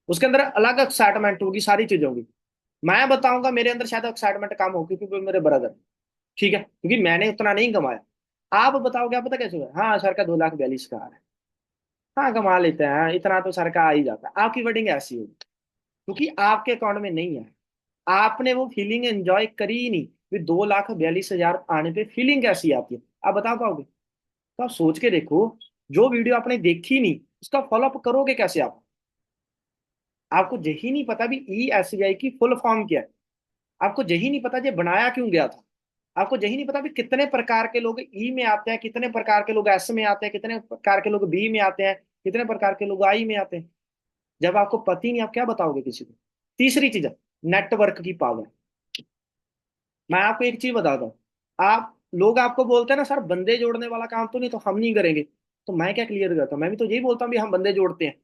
S1: उसके अंदर अलग एक्साइटमेंट होगी, सारी चीजें होगी। मैं बताऊंगा, मेरे अंदर शायद एक्साइटमेंट कम होगी क्योंकि वो मेरे ब्रदर, ठीक है, क्योंकि मैंने उतना नहीं कमाया। आप बताओगे, आप पता कैसे होगा, हाँ सर का 2,42,000 का है, हाँ कमा लेते हैं, हाँ, इतना तो सर का आ ही जाता है, आपकी वर्डिंग ऐसी होगी क्योंकि आपके अकाउंट में नहीं है, आपने वो फीलिंग एंजॉय करी ही नहीं। भी 2,42,000 आने पे फीलिंग कैसी आती है, आप बता पाओगे। तो आप सोच के देखो, जो वीडियो आपने देखी नहीं उसका फॉलोअप करोगे कैसे आप, आपको यही नहीं पता भी ESBI की फुल फॉर्म क्या है, आपको यही नहीं पता ये बनाया क्यों गया था, आपको यही नहीं पता भी कितने प्रकार के लोग ई में आते हैं, कितने प्रकार के लोग एस में आते हैं, कितने प्रकार के लोग बी में आते हैं, कितने प्रकार के लोग आई में आते हैं। जब आपको पता ही नहीं, आप क्या बताओगे किसी को। तीसरी चीज है नेटवर्क की पावर। मैं आपको एक चीज बताता हूँ, आप लोग आपको बोलते हैं ना सर बंदे जोड़ने वाला काम तो नहीं, तो हम नहीं करेंगे, तो मैं क्या क्लियर करता हूँ, मैं भी तो यही बोलता हूँ भी हम बंदे जोड़ते हैं।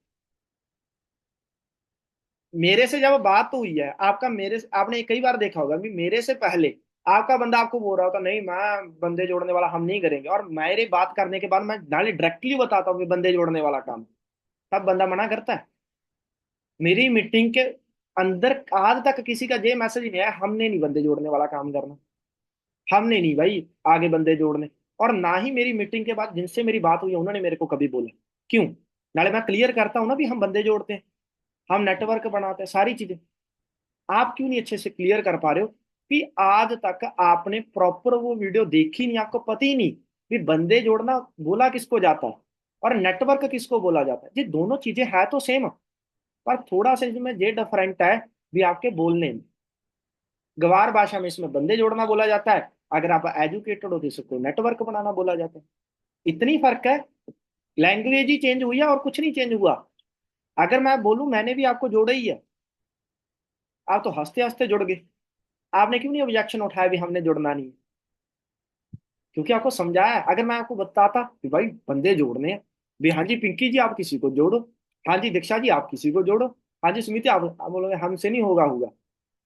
S1: मेरे से जब बात तो हुई है आपका, मेरे से आपने कई बार देखा होगा भी मेरे से पहले आपका बंदा आपको बोल रहा होता नहीं मैं बंदे जोड़ने वाला हम नहीं करेंगे, और मेरे बात करने के बाद मैं नाले डायरेक्टली बताता हूँ कि बंदे जोड़ने वाला काम, तब बंदा मना करता है। मेरी मीटिंग के अंदर आज तक किसी का ये मैसेज नहीं आया हमने नहीं बंदे जोड़ने वाला काम करना, हमने नहीं भाई आगे बंदे जोड़ने। और ना ही मेरी मीटिंग के बाद जिनसे मेरी बात हुई है, उन्होंने मेरे को कभी बोला, क्यों, नाले मैं क्लियर करता हूँ ना भी हम बंदे जोड़ते हैं, हम नेटवर्क बनाते हैं, सारी चीजें। आप क्यों नहीं अच्छे से क्लियर कर पा रहे हो कि आज तक आपने प्रॉपर वो वीडियो देखी नहीं, आपको पता ही नहीं कि बंदे जोड़ना बोला किसको जाता है और नेटवर्क किसको बोला जाता है। ये दोनों चीजें है तो सेम, पर थोड़ा सा इसमें ये डिफरेंट है भी आपके बोलने में। गवार भाषा में इसमें बंदे जोड़ना बोला जाता है, अगर आप एजुकेटेड हो तो इसको नेटवर्क बनाना बोला जाता है। इतनी फर्क है, लैंग्वेज ही चेंज हुई है और कुछ नहीं चेंज हुआ। अगर मैं बोलूं मैंने भी आपको जोड़ा ही है, आप तो हंसते हंसते जुड़ गए, आपने क्यों नहीं ऑब्जेक्शन उठाया भी हमने जुड़ना नहीं है, क्योंकि आपको समझाया है। अगर मैं आपको बताता कि भाई बंदे जोड़ने हैं, भी हाँ जी पिंकी जी आप किसी को जोड़ो, हाँ जी दीक्षा जी आप किसी को जोड़ो, हाँ जी सुमित आप बोलोगे हमसे नहीं होगा होगा।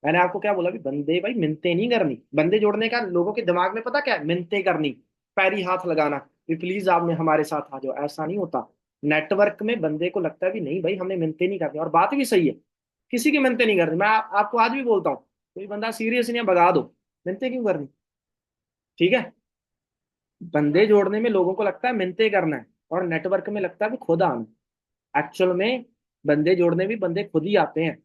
S1: मैंने आपको क्या बोला भी बंदे भाई मिन्नतें नहीं करनी, बंदे जोड़ने का लोगों के दिमाग में पता क्या है, मिन्नतें करनी, पैरी हाथ लगाना भी प्लीज आप में हमारे साथ आ जाओ, ऐसा नहीं होता। नेटवर्क में बंदे को लगता है भी नहीं भाई हमने मिन्नतें नहीं करनी, और बात भी सही है, किसी की मिन्नतें नहीं करनी। मैं आपको आज भी बोलता हूँ, कोई बंदा सीरियस नहीं है भगा दो, मिन्नतें क्यों करनी, ठीक है। बंदे जोड़ने में लोगों को लगता है मिन्नतें करना है, और नेटवर्क में लगता है भी खुद आना। एक्चुअल में बंदे जोड़ने भी बंदे खुद ही आते हैं।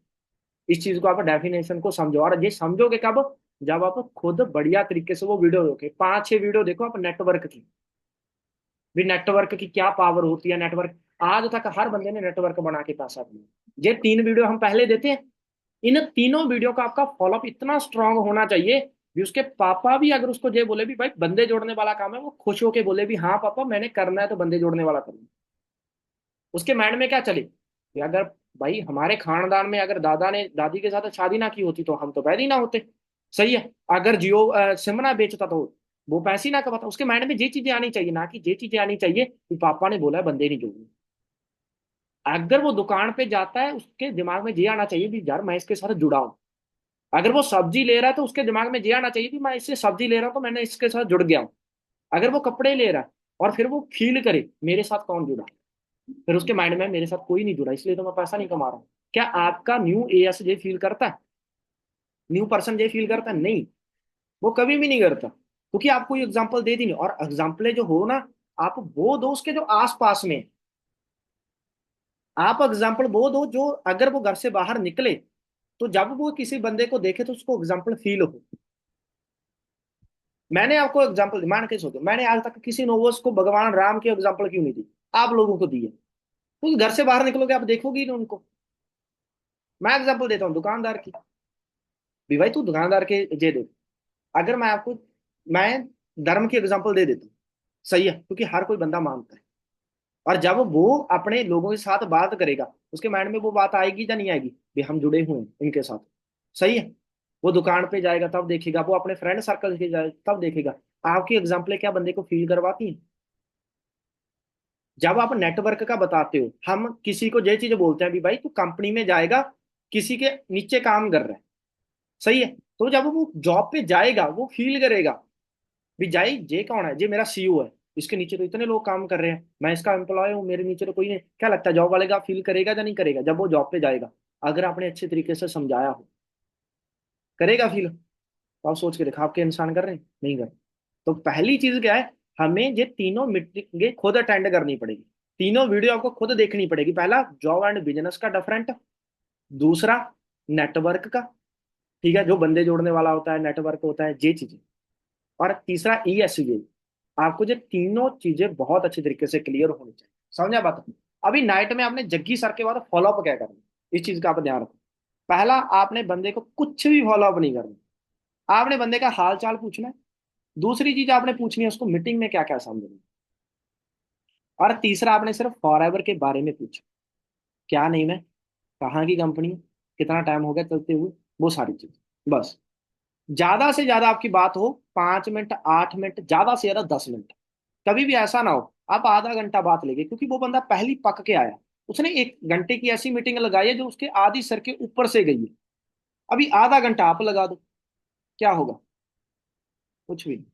S1: इस चीज को आप डेफिनेशन को समझो, और ये समझोगे कब, जब आप खुद बढ़िया तरीके से वो वीडियो देखोगे, 5 6 वीडियो देखो आप नेटवर्क की, भी नेटवर्क की क्या पावर होती है। नेटवर्क आज तक हर बंदे ने नेटवर्क बना के पैसा दिया, ये 3 वीडियो हम पहले देते हैं, इन तीनों वीडियो का आपका फॉलोअप इतना स्ट्रांग होना चाहिए भी उसके पापा भी अगर उसको ये बोले भी भाई बंदे जोड़ने वाला काम है, वो खुश होके बोले भी हाँ पापा मैंने करना है तो बंदे जोड़ने वाला करना। उसके माइंड में क्या चले कि अगर भाई हमारे खानदान में अगर दादा ने दादी के साथ शादी ना की होती तो हम तो पैदा ही ना होते, सही है। अगर जियो सिम ना बेचता तो वो पैसे ही ना कमाता, उसके माइंड में ये चीजें आनी चाहिए, ना कि ये चीजें आनी चाहिए कि पापा ने बोला है बंदे नहीं जोड़ने। अगर वो दुकान पे जाता है, उसके दिमाग में ये आना चाहिए भी यार मैं इसके साथ जुड़ा हूँ। अगर वो सब्जी ले रहा है तो उसके दिमाग में ये आना चाहिए कि मैं इससे सब्जी ले रहा हूँ तो मैंने इसके साथ जुड़ गया हूँ। अगर वो कपड़े ले रहा है और फिर वो फील करे मेरे साथ कौन जुड़ा, फिर उसके माइंड में मेरे साथ कोई नहीं जुड़ा इसलिए तो मैं पैसा नहीं कमा रहा हूँ। क्या आपका न्यू एएस ये फील करता है? न्यू पर्सन ये फील करता है? नहीं, वो कभी भी नहीं करता, क्योंकि आपको ये एग्जाम्पल दे दी नहीं। और एग्जाम्पल जो हो ना, आप वो दो उसके जो आस पास में है। आप एग्जाम्पल वो दो जो अगर वो घर से बाहर निकले तो जब वो किसी बंदे को देखे तो उसको एग्जाम्पल फील हो। मैंने आपको एग्जाम्पल मान के सोचो, मैंने आज तक किसी नोवोस को भगवान राम की एग्जाम्पल क्यों नहीं दी? आप लोगों को दी है, क्योंकि घर से बाहर निकलोगे आप देखोगे ही नहीं उनको। मैं एग्जाम्पल देता हूँ दुकानदार की, भी भाई तू दुकानदार के जे दे। अगर मैं आपको, मैं धर्म की एग्जाम्पल दे देता हूँ, सही है, क्योंकि हर कोई बंदा मानता है। और जब वो अपने लोगों के साथ बात करेगा उसके माइंड में वो बात आएगी या नहीं आएगी, भी हम जुड़े हुए हैं इनके साथ, सही है। वो दुकान पे जाएगा तब देखेगा, वो अपने फ्रेंड सर्कल के जाए तब देखेगा। आपकी एग्जाम्पल क्या बंदे को फील करवाती है? जब आप नेटवर्क का बताते हो, हम किसी को ये चीज बोलते हैं भी भाई तू कंपनी में जाएगा, किसी के नीचे काम कर रहा है, सही है। तो जब वो जॉब पे जाएगा वो फील करेगा भी जाई ये कौन है, ये मेरा सीईओ है, इसके नीचे तो इतने लोग काम कर रहे हैं, मैं इसका एम्प्लॉय हूँ, मेरे नीचे तो कोई नहीं। क्या लगता है जॉब वाले का फील करेगा या नहीं करेगा जब वो जॉब पे जाएगा? अगर आपने अच्छे तरीके से समझाया हो, करेगा फील? तो आप सोच के देखा, आपके इंसान कर रहे हैं? नहीं कर। तो पहली चीज क्या है, हमें ये तीनों मीटिंगें खुद अटेंड करनी पड़ेगी। तीनों वीडियो आपको खुद देखनी पड़ेगी। पहला जॉब एंड बिजनेस का डिफरेंट, दूसरा नेटवर्क का, ठीक है, जो बंदे जोड़ने वाला होता है, नेटवर्क होता है, ये चीजें। और तीसरा ईएसजी। आपको ये तीनों चीजें बहुत अच्छे तरीके से क्लियर होनी चाहिए। समझा बात? अभी नाइट में आपने जग्गी सर के बाद फॉलो अप क्या करना है, इस चीज का आप ध्यान रखो। पहला, आपने बंदे को कुछ भी फॉलो अप नहीं करना, आपने बंदे का हाल चाल पूछना है। दूसरी चीज आपने पूछनी है उसको मीटिंग में क्या क्या समझना है। और तीसरा, आपने सिर्फ फॉरएवर के बारे में पूछा, क्या नेम है, कहाँ की कंपनी है, कितना टाइम हो गया चलते हुए, वो सारी चीज। बस। ज्यादा से ज्यादा आपकी बात हो 5 मिनट, 8 मिनट, ज्यादा से ज्यादा 10 मिनट। कभी भी ऐसा ना हो आप आधा घंटा बात लेंगे, क्योंकि वो बंदा पहली पक के आया, उसने 1 घंटे की ऐसी मीटिंग लगाई है जो उसके आधी सर के ऊपर से गई है। अभी आधा घंटा आप लगा दो, क्या होगा? कुछ भी नहीं।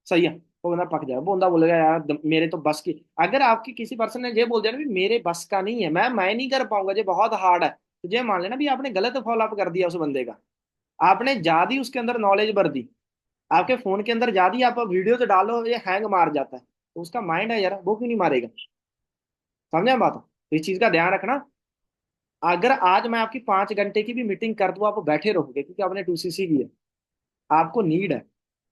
S1: सही है। वो बंदा पक जाएगा, वो बंदा बोलेगा यार मेरे तो बस की। अगर आपकी किसी पर्सन ने ये बोल दिया ना भी मेरे बस का नहीं है, मैं नहीं कर पाऊंगा, ये बहुत हार्ड है, तो ये मान लेना भी आपने गलत फॉलो अप कर दिया उस बंदे का। आपने ज्यादा उसके अंदर नॉलेज भर दी, आपके फोन के अंदर ज्यादा आप वीडियो तो डालो ये हैंग मार जाता है, तो उसका माइंड है यार वो क्यों नहीं मारेगा? समझे बात? तो इस चीज का ध्यान रखना। अगर आज मैं आपकी 5 घंटे की भी मीटिंग कर दूं आप बैठे रहोगे, क्योंकि आपने 2CC की है, आपको नीड है।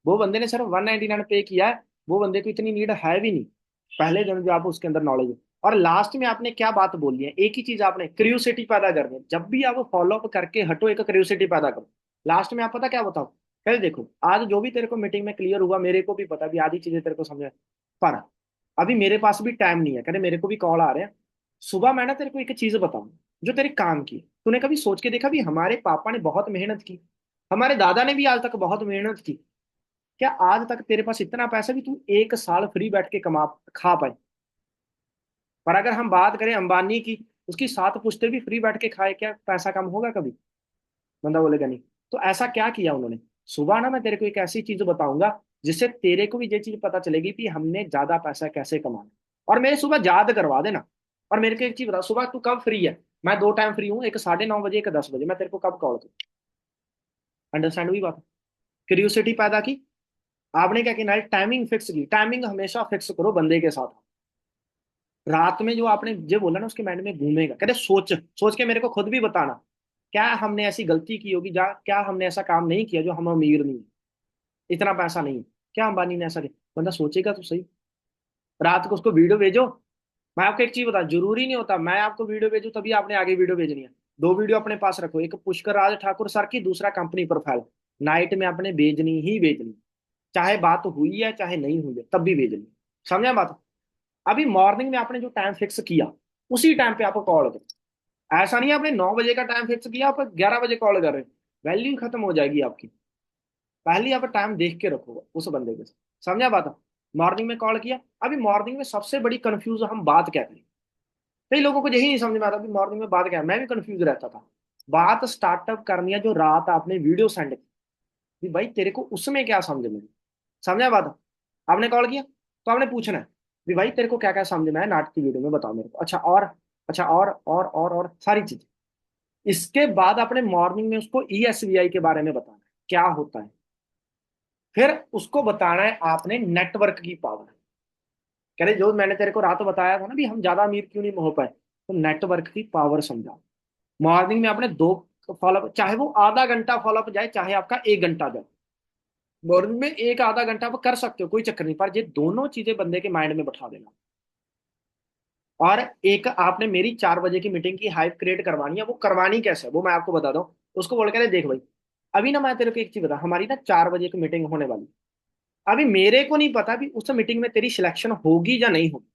S1: वो बंदे ने सिर्फ 199 पे किया है, वो बंदे को इतनी नीड है भी नहीं। पहले दिन जो आप उसके अंदर नॉलेज है। और लास्ट में आपने क्या बात बोलनी है, एक ही चीज आपने क्यूरियोसिटी पैदा करनी है। जब भी आप फॉलो अप करके हटो एक क्यूरियोसिटी पैदा करो। लास्ट में आप पता क्या बताओ, कल देखो आज जो भी तेरे को मीटिंग में क्लियर हुआ, मेरे को भी पता भी आधी चीजें तेरे को समझ, पर अभी मेरे पास भी टाइम नहीं है, कहते मेरे को भी कॉल आ रहे हैं। सुबह मैं ना तेरे को एक चीज बताऊं जो तेरे काम की। तूने कभी सोच के देखा भी हमारे पापा ने बहुत मेहनत की, हमारे दादा ने भी आज तक बहुत मेहनत की, क्या आज तक तेरे पास इतना पैसा भी तू 1 साल फ्री बैठ के कमा खा पाए? पर अगर हम बात करें अंबानी की, उसकी 7 पुश्ते भी फ्री बैठ के खाए, क्या पैसा कम होगा कभी? बंदा बोलेगा नहीं। तो ऐसा क्या किया उन्होंने? सुबह ना मैं तेरे को एक ऐसी चीज बताऊंगा जिससे तेरे को भी ये चीज पता चलेगी कि हमने ज्यादा पैसा कैसे कमाना। और मेरे सुबह याद करवा देना। और मेरे को एक चीज बता, सुबह तू कब फ्री है? मैं 2 टाइम फ्री हूँ, एक 9:30 बजे, एक 10 बजे। मैं तेरे को कब कॉल करूँ? अंडरस्टैंड हुई बात? क्यूरियोसिटी पैदा की। आपने क्या किया, टाइमिंग फिक्स की। टाइमिंग हमेशा फिक्स करो बंदे के साथ। रात में जो आपने जो बोला ना उसके माइंड में घूमेगा, कहते सोच सोच के मेरे को खुद भी बताना, क्या हमने ऐसी गलती की होगी, जा क्या हमने ऐसा काम नहीं किया जो हम अमीर नहीं है, इतना पैसा नहीं है, क्या अंबानी ने ऐसा किया? बंदा सोचेगा तो सही। रात को उसको वीडियो भेजो। मैं आपको एक चीज बता, जरूरी नहीं होता मैं आपको वीडियो भेजू तभी आपने आगे वीडियो भेजनी है। 2 वीडियो अपने पास रखो, एक पुष्कर राज ठाकुर सर की, दूसरा कंपनी प्रोफाइल। नाइट में आपने भेजनी ही भेजनी, चाहे बात हुई है चाहे नहीं हुई है, तब भी भेजनी। समझा बात? अभी मॉर्निंग में आपने जो टाइम फिक्स किया उसी टाइम पे आपको कॉल करो। ऐसा नहीं है आपने 9 बजे का टाइम फिक्स किया आप 11 बजे कॉल कर रहे हैं, वैल्यू खत्म हो जाएगी आपकी। पहले आप टाइम देख के रखो उस बंदे के साथ। समझा बात? मॉर्निंग में कॉल किया। अभी मॉर्निंग में सबसे बड़ी कंफ्यूज हम बात क्या करें, कई लोगों को यही नहीं समझ में आता भी मॉर्निंग में बात क्या है। मैं भी कंफ्यूज रहता था। बात स्टार्टअप करनी है जो रात आपने वीडियो सेंड की, कि भाई तेरे को उसमें क्या समझ में, समझा बात? आपने कॉल किया तो आपने पूछना है कि भाई तेरे को क्या क्या समझ में है नाटक की वीडियो में, बताओ मेरे को। अच्छा और, अच्छा और सारी चीजें। इसके बाद आपने मॉर्निंग में उसको ESBI के बारे में बताना है क्या होता है। फिर उसको बताना है आपने नेटवर्क की पावर। कह रहे जो मैंने तेरे को रात बताया था ना भी हम ज्यादा अमीर क्यों नहीं हो पाए, तो नेटवर्क की पावर समझा। मॉर्निंग में आपने 2 फॉलोअप, चाहे वो आधा घंटा फॉलोअप जाए चाहे आपका 1 घंटा जाए, मॉर्निंग में एक आधा घंटा आप कर सकते हो, कोई चक्कर नहीं, पर ये दोनों चीजें बंदे के माइंड में बैठा देना। और एक आपने मेरी 4 बजे की मीटिंग की हाइप क्रिएट करवानी है, वो करवानी कैसे है वो मैं आपको बता दूं। उसको बोल के देख भाई, अभी ना मैं तेरे को एक चीज बता, हमारी ना 4 बजे की मीटिंग होने वाली। अभी मेरे को नहीं पता भी उस मीटिंग में तेरी सिलेक्शन होगी या नहीं होगी,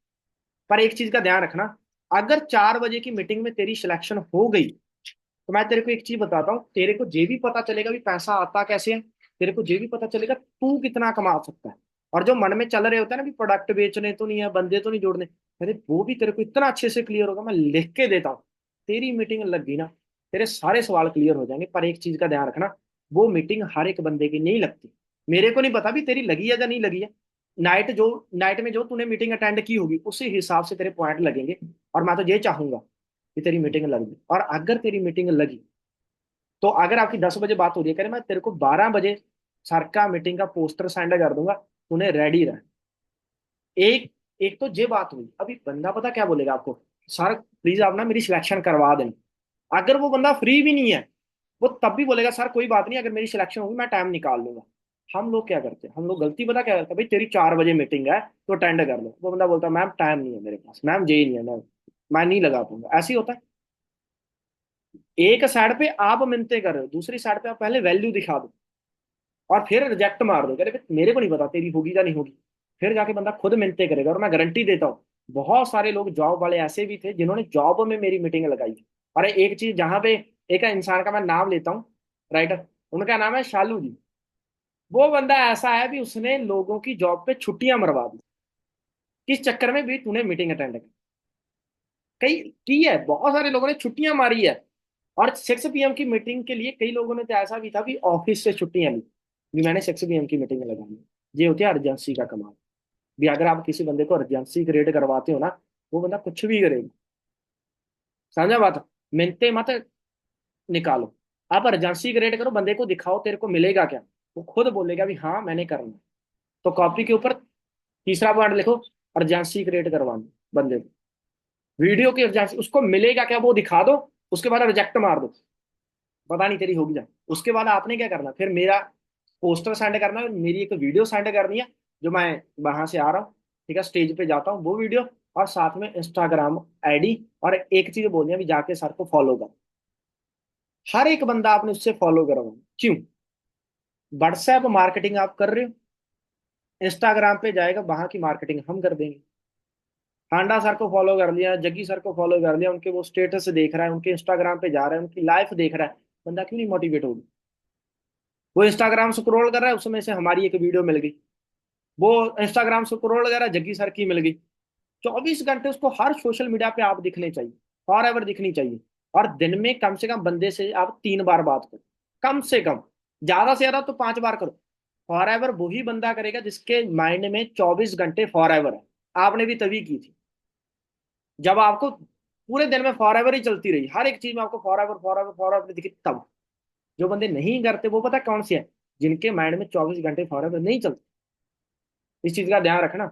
S1: पर एक चीज का ध्यान रखना, अगर 4 बजे की मीटिंग में तेरी सिलेक्शन हो गई तो मैं तेरे को एक चीज बताता हूँ, तेरे को ये भी पता चलेगा भी पैसा आता कैसे है, तेरे को ये भी पता चलेगा तू कितना कमा सकता है। और जो मन में चल रहे होता है ना भी प्रोडक्ट बेचने तो नहीं है, बंदे तो नहीं जोड़ने, अरे वो भी तेरे को इतना अच्छे से क्लियर होगा, मैं लिख के देता हूँ। तेरी मीटिंग लग गई ना, तेरे सारे सवाल क्लियर हो जाएंगे। पर एक चीज का ध्यान रखना, वो मीटिंग हर एक बंदे की नहीं लगती। मेरे को नहीं पता भी तेरी लगी है या नहीं लगी है। नाइट में जो तूने मीटिंग अटेंड की होगी उसी हिसाब से तेरे पॉइंट लगेंगे। और मैं तो ये चाहूंगा कि तेरी मीटिंग लगी, और अगर तेरी मीटिंग लगी तो अगर आपकी 10 बजे बात हो रही है, कह रहे मैं तेरे को 12 बजे सर का मीटिंग का पोस्टर सेंड कर दूंगा, तूने रेडी रह। एक एक तो ये बात हुई। अभी बंदा पता क्या बोलेगा आपको, सर प्लीज आप ना मेरी सिलेक्शन करवा देना। अगर वो बंदा फ्री भी नहीं है, वो तब भी बोलेगा सर कोई बात नहीं, अगर मेरी सिलेक्शन होगी मैं टाइम निकाल लूंगा। हम लोग क्या करते हैं, हम लोग गलती पता क्या करते हैं, भाई तेरी 4 बजे मीटिंग है तो अटेंड कर लो। वो बंदा बोलता है मैम टाइम नहीं है मेरे पास, मैम ये नहीं है, मैं नहीं लगा पाऊंगा। ऐसे ही होता है। एक साइड पे आप मिन्नतें कर रहे हो, दूसरी साइड पे आप पहले वैल्यू दिखा दो और फिर रिजेक्ट मार दो, कह रहे मेरे को नहीं पता तेरी होगी या नहीं होगी। फिर जाके बंदा खुद मिन्नतें करेगा। और मैं गारंटी देता हूँ बहुत सारे लोग जॉब वाले ऐसे भी थे जिन्होंने जॉब में मेरी मीटिंग लगाई थी। और एक चीज जहां पे, एक इंसान का मैं नाम लेता हूँ, राइटर, उनका नाम है शालू जी। वो बंदा ऐसा है भी उसने लोगों की जॉब पे छुट्टियां मरवा दी, किस चक्कर में भी तूने मीटिंग अटेंड कई की है। बहुत सारे लोगों ने छुट्टियां मारी है। और 6 PM की मीटिंग के लिए कई लोगों ने तो ऐसा भी था कि ऑफिस से छुट्टियां ली भी, मैंने 6 PM की मीटिंग लगानी। ये होती है अर्जेंसी का कमाल। भी अगर आप किसी बंदे को अर्जेंसी क्रिएट करवाते हो ना, वो बंदा कुछ भी करेगा। समझा बात? मिलते मत निकालो, आप अर्जेंसी क्रिएट करो, बंदे को दिखाओ तेरे को मिलेगा क्या, वो खुद बोलेगा भी हाँ मैंने करना है। तो कॉपी के ऊपर तीसरा पॉइंट लिखो, अर्जेंसी क्रिएट करवानी बंदे को, वीडियो की अर्जेंसी, उसको मिलेगा क्या वो दिखा दो। उसके बाद रिजेक्ट मार दो, पता नहीं तेरी होगी जा। उसके बाद आपने क्या करना, फिर मेरा पोस्टर सेंड करना है, मेरी एक वीडियो सेंड करनी है जो मैं वहां से आ रहा हूँ, ठीक है, स्टेज पे जाता हूँ वो वीडियो, और साथ में इंस्टाग्राम आईडी। और एक चीज बोलनी है, अभी जाके सर को फॉलो कर। हर एक बंदा आपने उससे फॉलो करवाना। क्यों? व्हाट्सएप मार्केटिंग आप कर रहे हो, इंस्टाग्राम पे जाएगा वहां की मार्केटिंग हम कर देंगे। हांडा सर को फॉलो कर लिया, जग्गी सर को फॉलो कर लिया, उनके वो स्टेटस देख रहा है, उनके इंस्टाग्राम पे जा रहा है, उनकी लाइफ देख रहा है, बंदा क्यों नहीं मोटिवेट होगा? वो इंस्टाग्राम स्क्रॉल कर रहा है, उसमें से हमारी एक वीडियो मिल गई। वो इंस्टाग्राम स्क्रॉल कर रहा है, जग्गी सर की मिल गई। 24 घंटे उसको हर सोशल मीडिया पे आप दिखने चाहिए, फॉर एवर दिखनी चाहिए। और दिन में कम से कम बंदे से आप 3 बार बात करो, कम से कम, ज्यादा से ज्यादा तो 5 बार करो। फॉर एवर वही बंदा करेगा जिसके माइंड में 24 घंटे फॉर एवर है। आपने भी तभी की थी जब आपको पूरे दिन में फॉर एवर ही चलती रही, हर एक चीज में आपको for ever for ever for ever दिखी तब। जो बंदे नहीं करते वो पता कौन से हैं, जिनके माइंड में 24 घंटे फॉर एवर नहीं चलते। इस चीज का ध्यान रखना।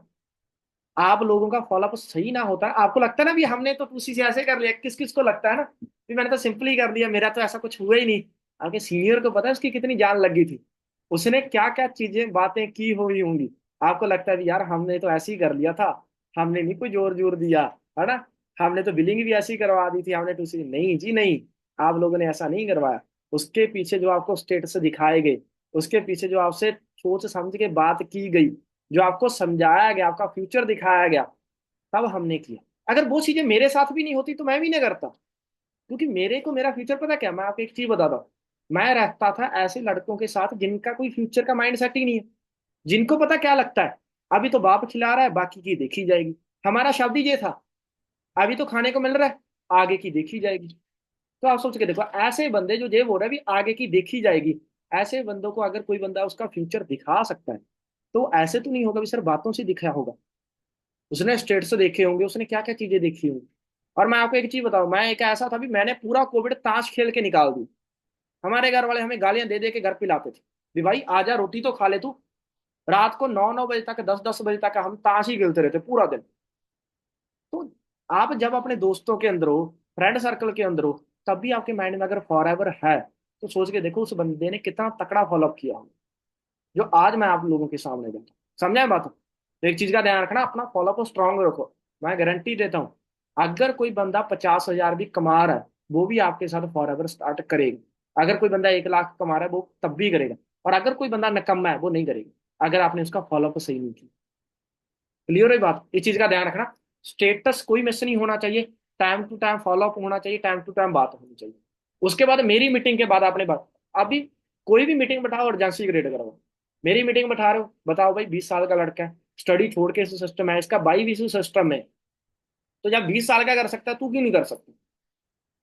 S1: आप लोगों का फॉलोअप सही ना होता है, आपको लगता है ना भी हमने तो उसी से ऐसे कर लिया, किस किस को लगता है ना भी मैंने तो सिंपली कर दिया, मेरा तो ऐसा कुछ हुआ ही नहीं। आपके सीनियर को पता है उसकी कितनी जान लगी थी, उसने क्या क्या चीजें बातें की हुई होंगी। आपको लगता है भी यार हमने तो ऐसे ही कर लिया था, हमने नहीं कोई जोर जोर दिया, है ना, हमने तो बिलिंग भी ऐसी करवा दी थी, हमने तो उसी, नहीं जी नहीं, आप लोगों ने ऐसा नहीं करवाया। उसके पीछे जो आपको स्टेटस दिखाए गए, उसके पीछे जो आपसे सोच समझ के बात की गई, जो आपको समझाया गया, आपका फ्यूचर दिखाया गया, तब हमने किया। अगर वो चीजें मेरे साथ भी नहीं होती तो मैं भी नहीं करता। क्योंकि मेरे को मेरा फ्यूचर पता क्या, मैं आपको एक चीज बताता हूँ, मैं रहता था ऐसे लड़कों के साथ जिनका कोई फ्यूचर का माइंड सेट ही नहीं है। जिनको पता क्या लगता है, अभी तो बाप खिला रहा है, बाकी की देखी जाएगी। हमारा शब्द ही ये था, अभी तो खाने को मिल रहा है, आगे की देखी जाएगी। तो आप सोच के देखो, ऐसे बंदे जो ये बोल रहे हैं भी आगे की देखी जाएगी, ऐसे बंदों को अगर कोई बंदा उसका फ्यूचर दिखा सकता है, तो ऐसे तो नहीं होगा भी सर बातों से दिखा होगा। उसने स्टेट्स देखे होंगे, उसने क्या क्या चीजें देखी होंगी। और मैं आपको एक चीज बताऊं, मैं एक ऐसा था भी मैंने पूरा कोविड ताश खेल के निकाल दी। हमारे घर वाले हमें गालियां दे दे के घर पिलाते थे भी भाई आजा रोटी तो खा ले तू। रात को 9 9 बजे तक, 10 10 बजे तक हम ताश ही खेलते रहते पूरा दिन। तो आप जब अपने दोस्तों के अंदर हो, फ्रेंड सर्कल के अंदर हो, तब भी आपके माइंड में अगर फॉर एवर है, तो सोच के देखो उस बंदे ने कितना तकड़ा फॉलोअप किया हो, जो आज मैं आप लोगों के सामने बैठा। समझा है बात? तो एक चीज का ध्यान रखना, अपना फॉलोअप को स्ट्रांग रखो। मैं गारंटी देता हूँ, अगर कोई बंदा 50,000 भी कमा रहा है, वो भी आपके साथ फॉर एवर स्टार्ट करेगा। अगर कोई बंदा 1 लाख कमा रहा है, वो तब भी करेगा। और अगर कोई बंदा निकम्मा है, वो नहीं करेगा अगर आपने उसका फॉलोअप सही नहीं किया। क्लियर है बात? इस चीज का ध्यान रखना। स्टेटस कोई मिस नहीं होना चाहिए, टाइम टू टाइम फॉलोअप होना चाहिए, टाइम टू टाइम बात होनी चाहिए। उसके बाद मेरी मीटिंग के बाद आपने बात, अभी कोई भी मीटिंग बैठाओ अर्जेंसी क्रिएट करो। मेरी मीटिंग बैठा रहे हो, बताओ भाई 20 साल का लड़का है, स्टडी छोड़ के इस सिस्टम है, इसका 22 सिस्टम है। तो जब 20 साल का कर सकता है, तू क्यों नहीं कर सकता?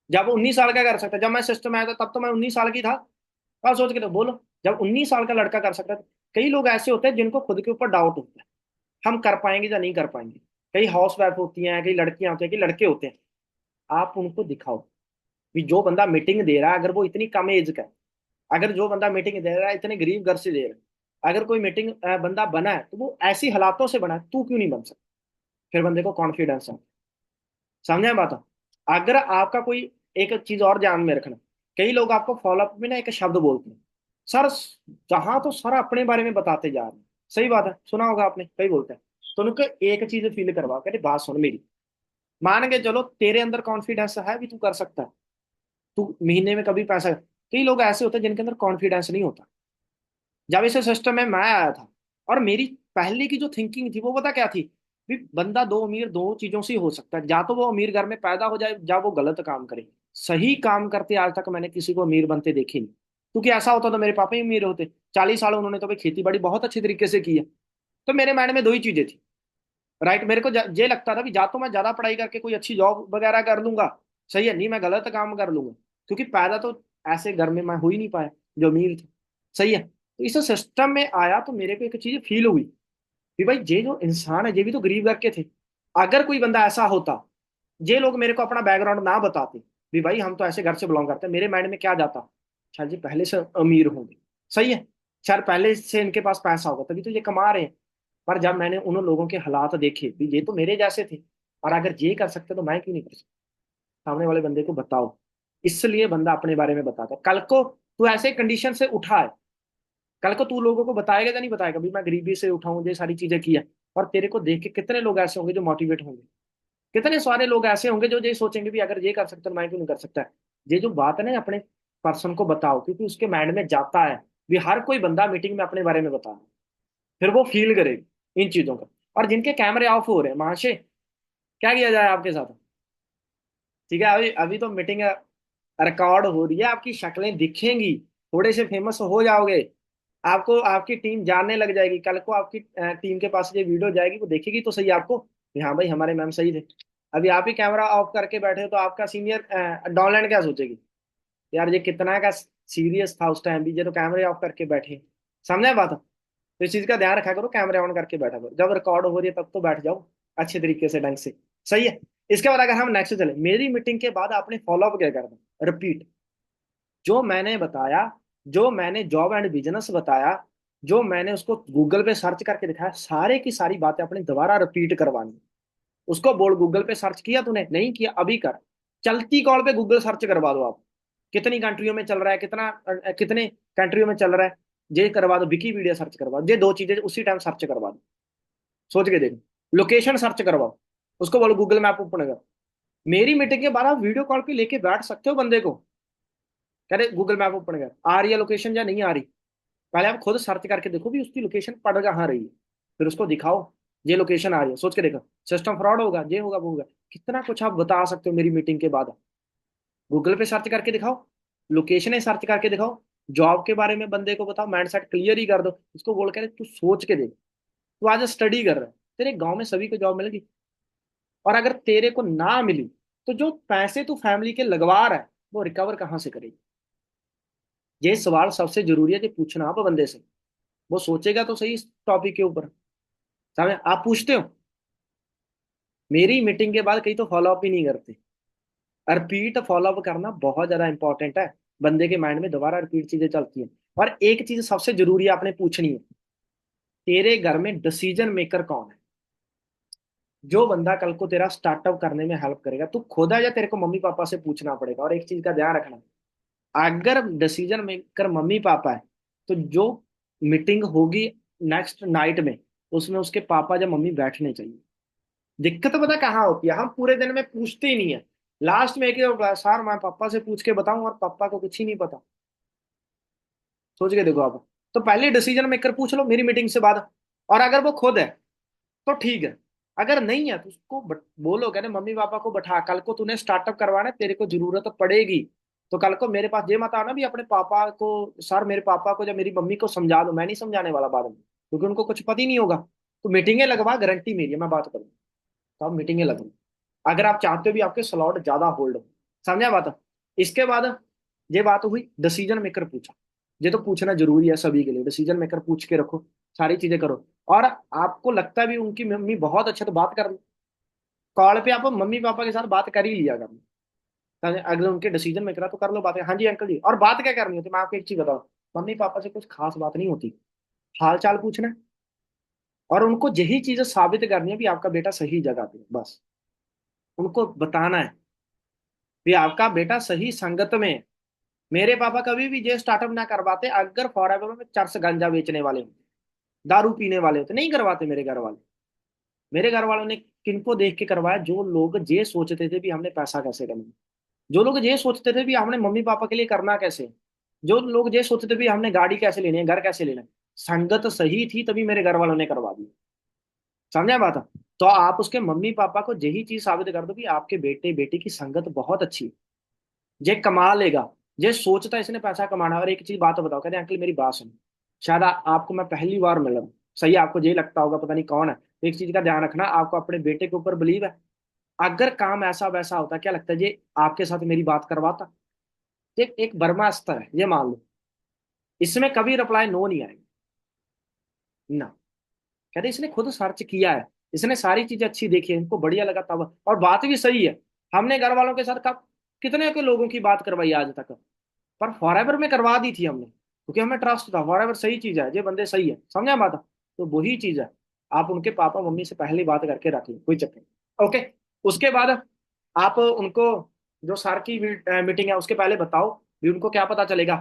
S1: जब वो 19 साल का कर सकता है, जब मैं सिस्टम आया था तब तो मैं 19 साल की था। अब सोच के तो बोलो, जब 19 साल का लड़का कर सकता है, कई लोग ऐसे होते हैं जिनको खुद के ऊपर डाउट होता है, हम कर पाएंगे या नहीं कर पाएंगे। कई हाउस वाइफ होती हैं, कई लड़कियां होती हैं, कई लड़के होते हैं। आप उनको दिखाओ कि जो बंदा मीटिंग दे रहा है, अगर वो इतनी कम एज का है, अगर जो बंदा मीटिंग दे रहा है इतने गरीब घर से दे रहा है, अगर कोई मीटिंग बंदा बना है, तो वो ऐसी हालातों से बना है, तू क्यों नहीं बन सकता? फिर बंदे को कॉन्फिडेंस है। समझे बात? अगर आपका कोई, एक चीज और ध्यान में रखना, कई लोग आपको फॉलोअप में ना एक शब्द बोलते हैं, सर। जहां तो सर अपने बारे में बताते जा रहे हैं, सही बात है, सुना होगा आपने, कई बोलते हैं। तो उनको एक चीज फील करवा, कहते बात सुन मेरी, मान के चलो तेरे अंदर कॉन्फिडेंस है भी, तू कर सकता है, तू महीने में कभी पैसा। कई लोग ऐसे होते हैं जिनके अंदर कॉन्फिडेंस नहीं होता। जब इस सिस्टम में मैं आया था, और मेरी पहले की जो थिंकिंग थी वो पता क्या थी, भी बंदा दो अमीर दो चीजों से ही हो सकता है, या तो वो अमीर घर में पैदा हो जाए, या वो गलत काम करे। सही काम करते आज तक मैंने किसी को अमीर बनते देखे नहीं, क्योंकि ऐसा होता तो मेरे पापा ही अमीर होते। 40 साल उन्होंने तो भाई खेती बाड़ी बहुत अच्छी तरीके से की है। तो मेरे माइंड में दो ही चीजें थी, राइट। मेरे को ये लगता था भी जा तो मैं ज्यादा पढ़ाई करके कोई अच्छी जॉब वगैरह कर लूंगा, सही है, नहीं मैं गलत काम कर लूंगा, क्योंकि पैदा तो ऐसे घर में मैं हो ही नहीं पाया जो अमीर थे। सही है, तो इस सिस्टम में आया तो मेरे को एक चीज फील हुई कि भाई ये जो इंसान है, ये भी तो गरीब घर के थे। अगर कोई बंदा ऐसा होता, ये लोग मेरे को अपना बैकग्राउंड ना बताते भी भाई हम तो ऐसे घर से बिलोंग करते हैं, मेरे माइंड में क्या जाता, शायद जी पहले से अमीर होंगे। सही है, शायद पहले से इनके पास पैसा होगा तभी तो ये कमा रहे हैं। पर जब मैंने उन लोगों के हालात देखे भी, ये तो मेरे जैसे थे, और अगर ये कर सकते तो मैं क्यों नहीं कर सकता? सामने वाले बंदे को बताओ, इसलिए बंदा अपने बारे में बताता है। कल को तू ऐसे कंडीशन से उठा है, कल को तू लोगों को बताएगा या नहीं बताएगा भी मैं गरीबी से उठा हूं, ये सारी चीजें की है। और तेरे को देख के कितने लोग ऐसे होंगे जो मोटिवेट होंगे, कितने सारे लोग ऐसे होंगे जो ये सोचेंगे भी अगर ये कर सकता तो मैं क्यों नहीं कर सकता। ये जो बात है ना, अपने पर्सन को बताओ, क्योंकि उसके माइंड में जाता है भी हर कोई बंदा मीटिंग में अपने बारे में बता रहा है, फिर वो फील करेगा इन चीजों का। और जिनके कैमरे ऑफ हो रहे हैं, महाशय क्या किया जाए आपके साथ? ठीक है, अभी अभी तो मीटिंग रिकॉर्ड हो रही है, आपकी शक्लें दिखेंगी, थोड़े से फेमस हो जाओगे, आपको आपकी टीम जानने लग जाएगी। कल को आपकी टीम के पास ये वीडियो जाएगी, वो देखेगी तो सही आपको कि हाँ भाई हमारे मैम सही थे। अभी आप ही कैमरा ऑफ करके बैठे हो, तो आपका सीनियर डाउनलाइन क्या सोचेगी, यार ये कितना का सीरियस था उस टाइम भी, ये तो कैमरे ऑफ करके बैठे। समझे बात? तो इस चीज का ध्यान रखा करो, कैमरे ऑन करके बैठा करो, जब रिकॉर्ड हो रही है तब तो बैठ जाओ अच्छे तरीके से, ढंग से। सही है। इसके बाद अगर हम नेक्स्ट चले, मेरी मीटिंग के बाद आपने फॉलोअप क्या करना, रिपीट। जो मैंने बताया, जो मैंने जॉब एंड बिजनेस बताया, जो मैंने उसको गूगल पे सर्च करके दिखाया, सारे की सारी बातें अपने दोबारा रिपीट करवानी। उसको बोल, गूगल पे सर्च किया तूने, नहीं किया, अभी कर। चलती कॉल पे गूगल सर्च करवा दो आप, कितनी कंट्रियों में चल रहा है, कितना कितने कंट्रियों में चल रहा है, ये करवा दो। विकीपीडिया सर्च करवा दो, ये दो चीजें उसी टाइम सर्च करवा दो। सोच के देखो, लोकेशन सर्च करवाओ, उसको बोलो गूगल मैप ओपन कर। मेरी मीटिंग के बाद आप वीडियो कॉल पे लेके बैठ सकते हो बंदे को, कह रहे गूगल मैप ओपन कर, आ रही है लोकेशन या नहीं आ रही, पहले आप खुद सर्च करके देखो भी उसकी लोकेशन पड़ कहाँ रही है, फिर उसको दिखाओ ये लोकेशन आ रही है, सोच के देखो। सिस्टम फ्रॉड होगा, ये होगा, वो होगा, कितना कुछ आप बता सकते हो मेरी मीटिंग के बाद। गूगल पे सर्च करके दिखाओ, लोकेशन सर्च करके दिखाओ, जॉब के बारे में बंदे को बताओ, माइंडसेट क्लियर ही कर दो, उसको बोल कर तू सोच के देख, तू आज स्टडी कर रहा है, तेरे गांव में सभी को जॉब मिलेगी? और अगर तेरे को ना मिली तो जो पैसे तू फैमिली के लगवा रहा है वो रिकवर कहाँ से करेगी? ये सवाल सबसे जरूरी है कि पूछना आप बंदे से, वो सोचेगा तो सही इस टॉपिक के ऊपर। समझे? आप पूछते हो, मेरी मीटिंग के बाद कई तो फॉलो अप ही नहीं करते। रिपीट फॉलो अप करना बहुत ज्यादा इंपॉर्टेंट है, बंदे के माइंड में दोबारा रिपीट चीजें चलती हैं। और एक चीज सबसे जरूरी है आपने पूछनी है, तेरे घर में डिसीजन मेकर कौन है? जो बंदा कल को तेरा स्टार्टअप करने में हेल्प करेगा, तू खुद है या तेरे को मम्मी पापा से पूछना पड़ेगा? और एक चीज का ध्यान रखना, अगर डिसीजन मेकर मम्मी पापा है तो जो मीटिंग होगी नेक्स्ट नाइट में, उसमें उसके पापा या मम्मी बैठने चाहिए। दिक्कत पता कहाँ होती है, हम पूरे दिन में पूछते ही नहीं है, लास्ट में एक ही होगा, सर मैं पापा से पूछ के बताऊं, और पापा को कुछ ही नहीं पता। सोच के देखो आप, तो पहले डिसीजन मेकर पूछ लो मेरी मीटिंग से बाद। और अगर वो खुद है तो ठीक है, अगर नहीं है तो उसको बोलो, कहने मम्मी पापा को बैठा, कल को तूने स्टार्टअप करवाना है, तेरे को जरूरत पड़ेगी, तो कल को मेरे पास ये मत आना भी अपने पापा को, सर मेरे पापा को या मेरी मम्मी को समझा दो, मैं नहीं समझाने वाला बाद में, क्योंकि उनको कुछ पता ही नहीं होगा। तो मीटिंगें लगवा, गारंटी मेरी है, मैं बात करूँ तो आप मीटिंगें लगवा, अगर आप चाहते हो भी आपके स्लॉट ज्यादा होल्ड हो। समझा बात? इसके बाद ये बात हुई डिसीजन मेकर पूछा, ये तो पूछना जरूरी है सभी के लिए, डिसीजन मेकर पूछ के रखो, सारी चीजें करो। और आपको लगता भी उनकी मम्मी बहुत अच्छा, तो बात कर लो, कॉल पे आप मम्मी पापा के साथ बात कर ही लिया करना। अगर उनके डिसीजन मेकर है तो कर लो बात, हाँ जी अंकल जी, और बात क्या करनी होती है मैं आपको एक चीज बताऊं, मम्मी पापा से कुछ खास बात नहीं होती, हाल चाल पूछना है, और उनको यही चीजें साबित करनी है भी आपका बेटा सही जगह पे है, बस उनको बताना है भी आपका बेटा सही संगत में है। मेरे पापा कभी भी ये स्टार्टअप ना करवाते अगर फॉरएवर में चरस गांजा बेचने वाले होते, दारू पीने वाले होते, नहीं करवाते मेरे घर वाले। मेरे घर वालों ने किनको देख के करवाया? जो लोग ये सोचते थे भी हमने पैसा कैसे करना, जो लोग ये सोचते थे भी हमने मम्मी पापा के लिए करना कैसे, जो लोग ये सोचते थे भी हमने गाड़ी कैसे लेनी है, घर कैसे लेना है। संगत सही थी तभी मेरे घर वालों ने करवा दी। समझा बात? तो आप उसके मम्मी पापा को यही चीज साबित कर दो कि आपके बेटे बेटी की संगत बहुत अच्छी है, ये कमा लेगा, ये सोचता है इसने पैसा कमाना। और एक चीज बात बताओ, कहते हैं अंकल मेरी बात सुनो, शायद आपको मैं पहली बार मिल रहा हूँ, सही आपको ये लगता होगा पता नहीं कौन है, तो एक चीज का ध्यान रखना, आपको अपने बेटे के ऊपर बिलीव है? अगर काम ऐसा वैसा होता, क्या लगता है ये आपके साथ मेरी बात करवाता? ये एक ब्रह्मास्त्र है, ये मान लो, इसमें कभी रिप्लाई नो नहीं आएगा ना। कहते इसने खुद सर्च किया है, इसने सारी चीजें अच्छी देखी है, इनको बढ़िया लगा तब, और बात भी सही है। हमने घर वालों के साथ कब कितने के लोगों की बात करवाई आज तक, पर फॉरएवर में करवा दी थी हमने, क्योंकि हमें ट्रस्ट था फॉरएवर सही चीज है, ये बंदे सही है। समझा बात? तो वही चीज है, आप उनके पापा मम्मी से पहले बात करके रख लो, कोई चक्कर नहीं। ओके, उसके बाद आप उनको जो सर की मीटिंग है उसके पहले बताओ भी, उनको क्या पता चलेगा,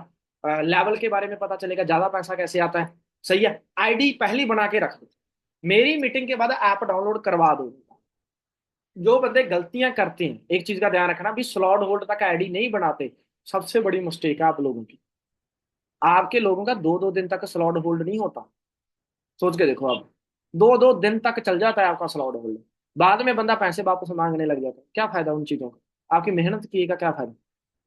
S1: लेवल के बारे में पता चलेगा, ज्यादा पैसा कैसे आता है। सही है, आईडी पहली बना के रख दो, मेरी मीटिंग के बाद ऐप डाउनलोड करवा दो। जो बंदे गलतियां करते हैं एक चीज का ध्यान रखना भी, स्लॉट होल्ड तक आईडी नहीं बनाते, सबसे बड़ी मिस्टेक है आप लोगों की। आपके लोगों का दो दो दिन तक स्लॉट होल्ड नहीं होता, सोच के देखो आप, दो दो दिन तक चल जाता है आपका स्लॉट होल्ड, बाद में बंदा पैसे वापस मांगने लग जाता है। क्या फायदा उन चीजों का, आपकी मेहनत की का क्या फायदा?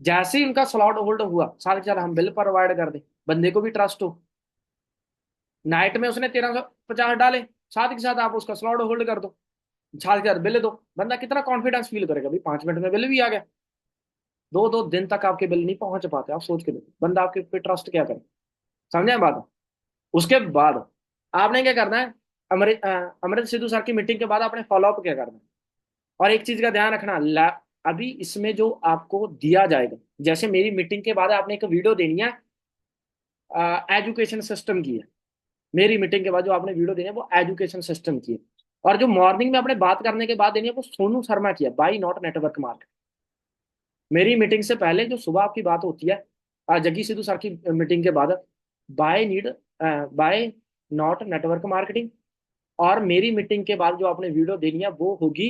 S1: जैसे ही उनका स्लॉट होल्ड हुआ, साथ के साथ हम बिल प्रोवाइड कर दे, बंदे को भी ट्रस्ट हो, नाइट में उसने 1350 डाले, साथ के साथ आप उसका स्लॉट होल्ड कर दो, साथ के साथ बिल दो, बंदा कितना कॉन्फिडेंस फील करेगा भाई, 5 मिनट में बिल भी आ गया। दो दो दिन तक आपके बिल नहीं पहुंच पाते, आप सोच के देखो बंदा आपके पे ट्रस्ट क्या करे। समझे बात? उसके बाद आपने क्या करना है, अमृत सिद्धू सर की मीटिंग के बाद आपने फॉलो अप क्या करना है। और एक चीज का ध्यान रखना, अभी इसमें जो आपको दिया जाएगा, जैसे मेरी मीटिंग के बाद आपने एक वीडियो देनी है एजुकेशन सिस्टम की है, मेरी मीटिंग के बाद जो आपने वीडियो देनी है वो एजुकेशन सिस्टम की है। और जो मॉर्निंग में आपने बात करने के बाद देनी है वो सोनू शर्मा की है, बाई नॉट नेटवर्क मार्केट। मेरी मीटिंग से पहले जो सुबह आपकी बात होती है जग्गी सिद्धू सर की मीटिंग के बाद, by need by not network marketing. और मेरी मीटिंग के बाद जो आपने वीडियो देनी है वो होगी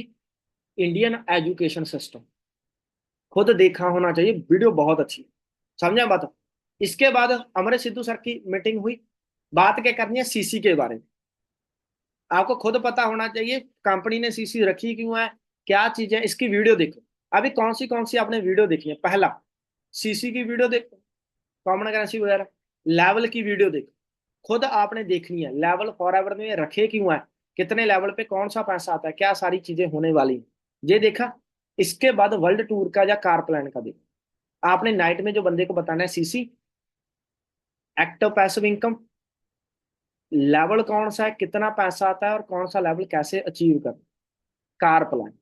S1: इंडियन एजुकेशन सिस्टम, खुद देखा होना चाहिए, वीडियो बहुत अच्छी है। समझा बात? इसके बाद अमृत सिद्धू सर की मीटिंग हुई, बात क्या करनी है, सीसी के बारे में। आपको खुद पता होना चाहिए कंपनी ने सीसी रखी क्यों है, क्या चीज है, इसकी वीडियो देखो। अभी कौन सी आपने वीडियो देखी है? पहला, सीसी की वीडियो देखो, कॉमन करेंसी वगैरह, लेवल की वीडियो देख, खुद आपने देखनी है लेवल फॉरएवर में रखे क्यों है, कितने लेवल पे कौन सा पैसा आता है, क्या सारी चीजें होने वाली हैं, ये देखा। इसके बाद वर्ल्ड टूर का या कार प्लान का देखा। आपने नाइट में जो बंदे को बताना है CC, active passive income, level कौन सा है, कितना पैसा आता है, और कौन सा लेवल कैसे अचीव कर, कार प्लान।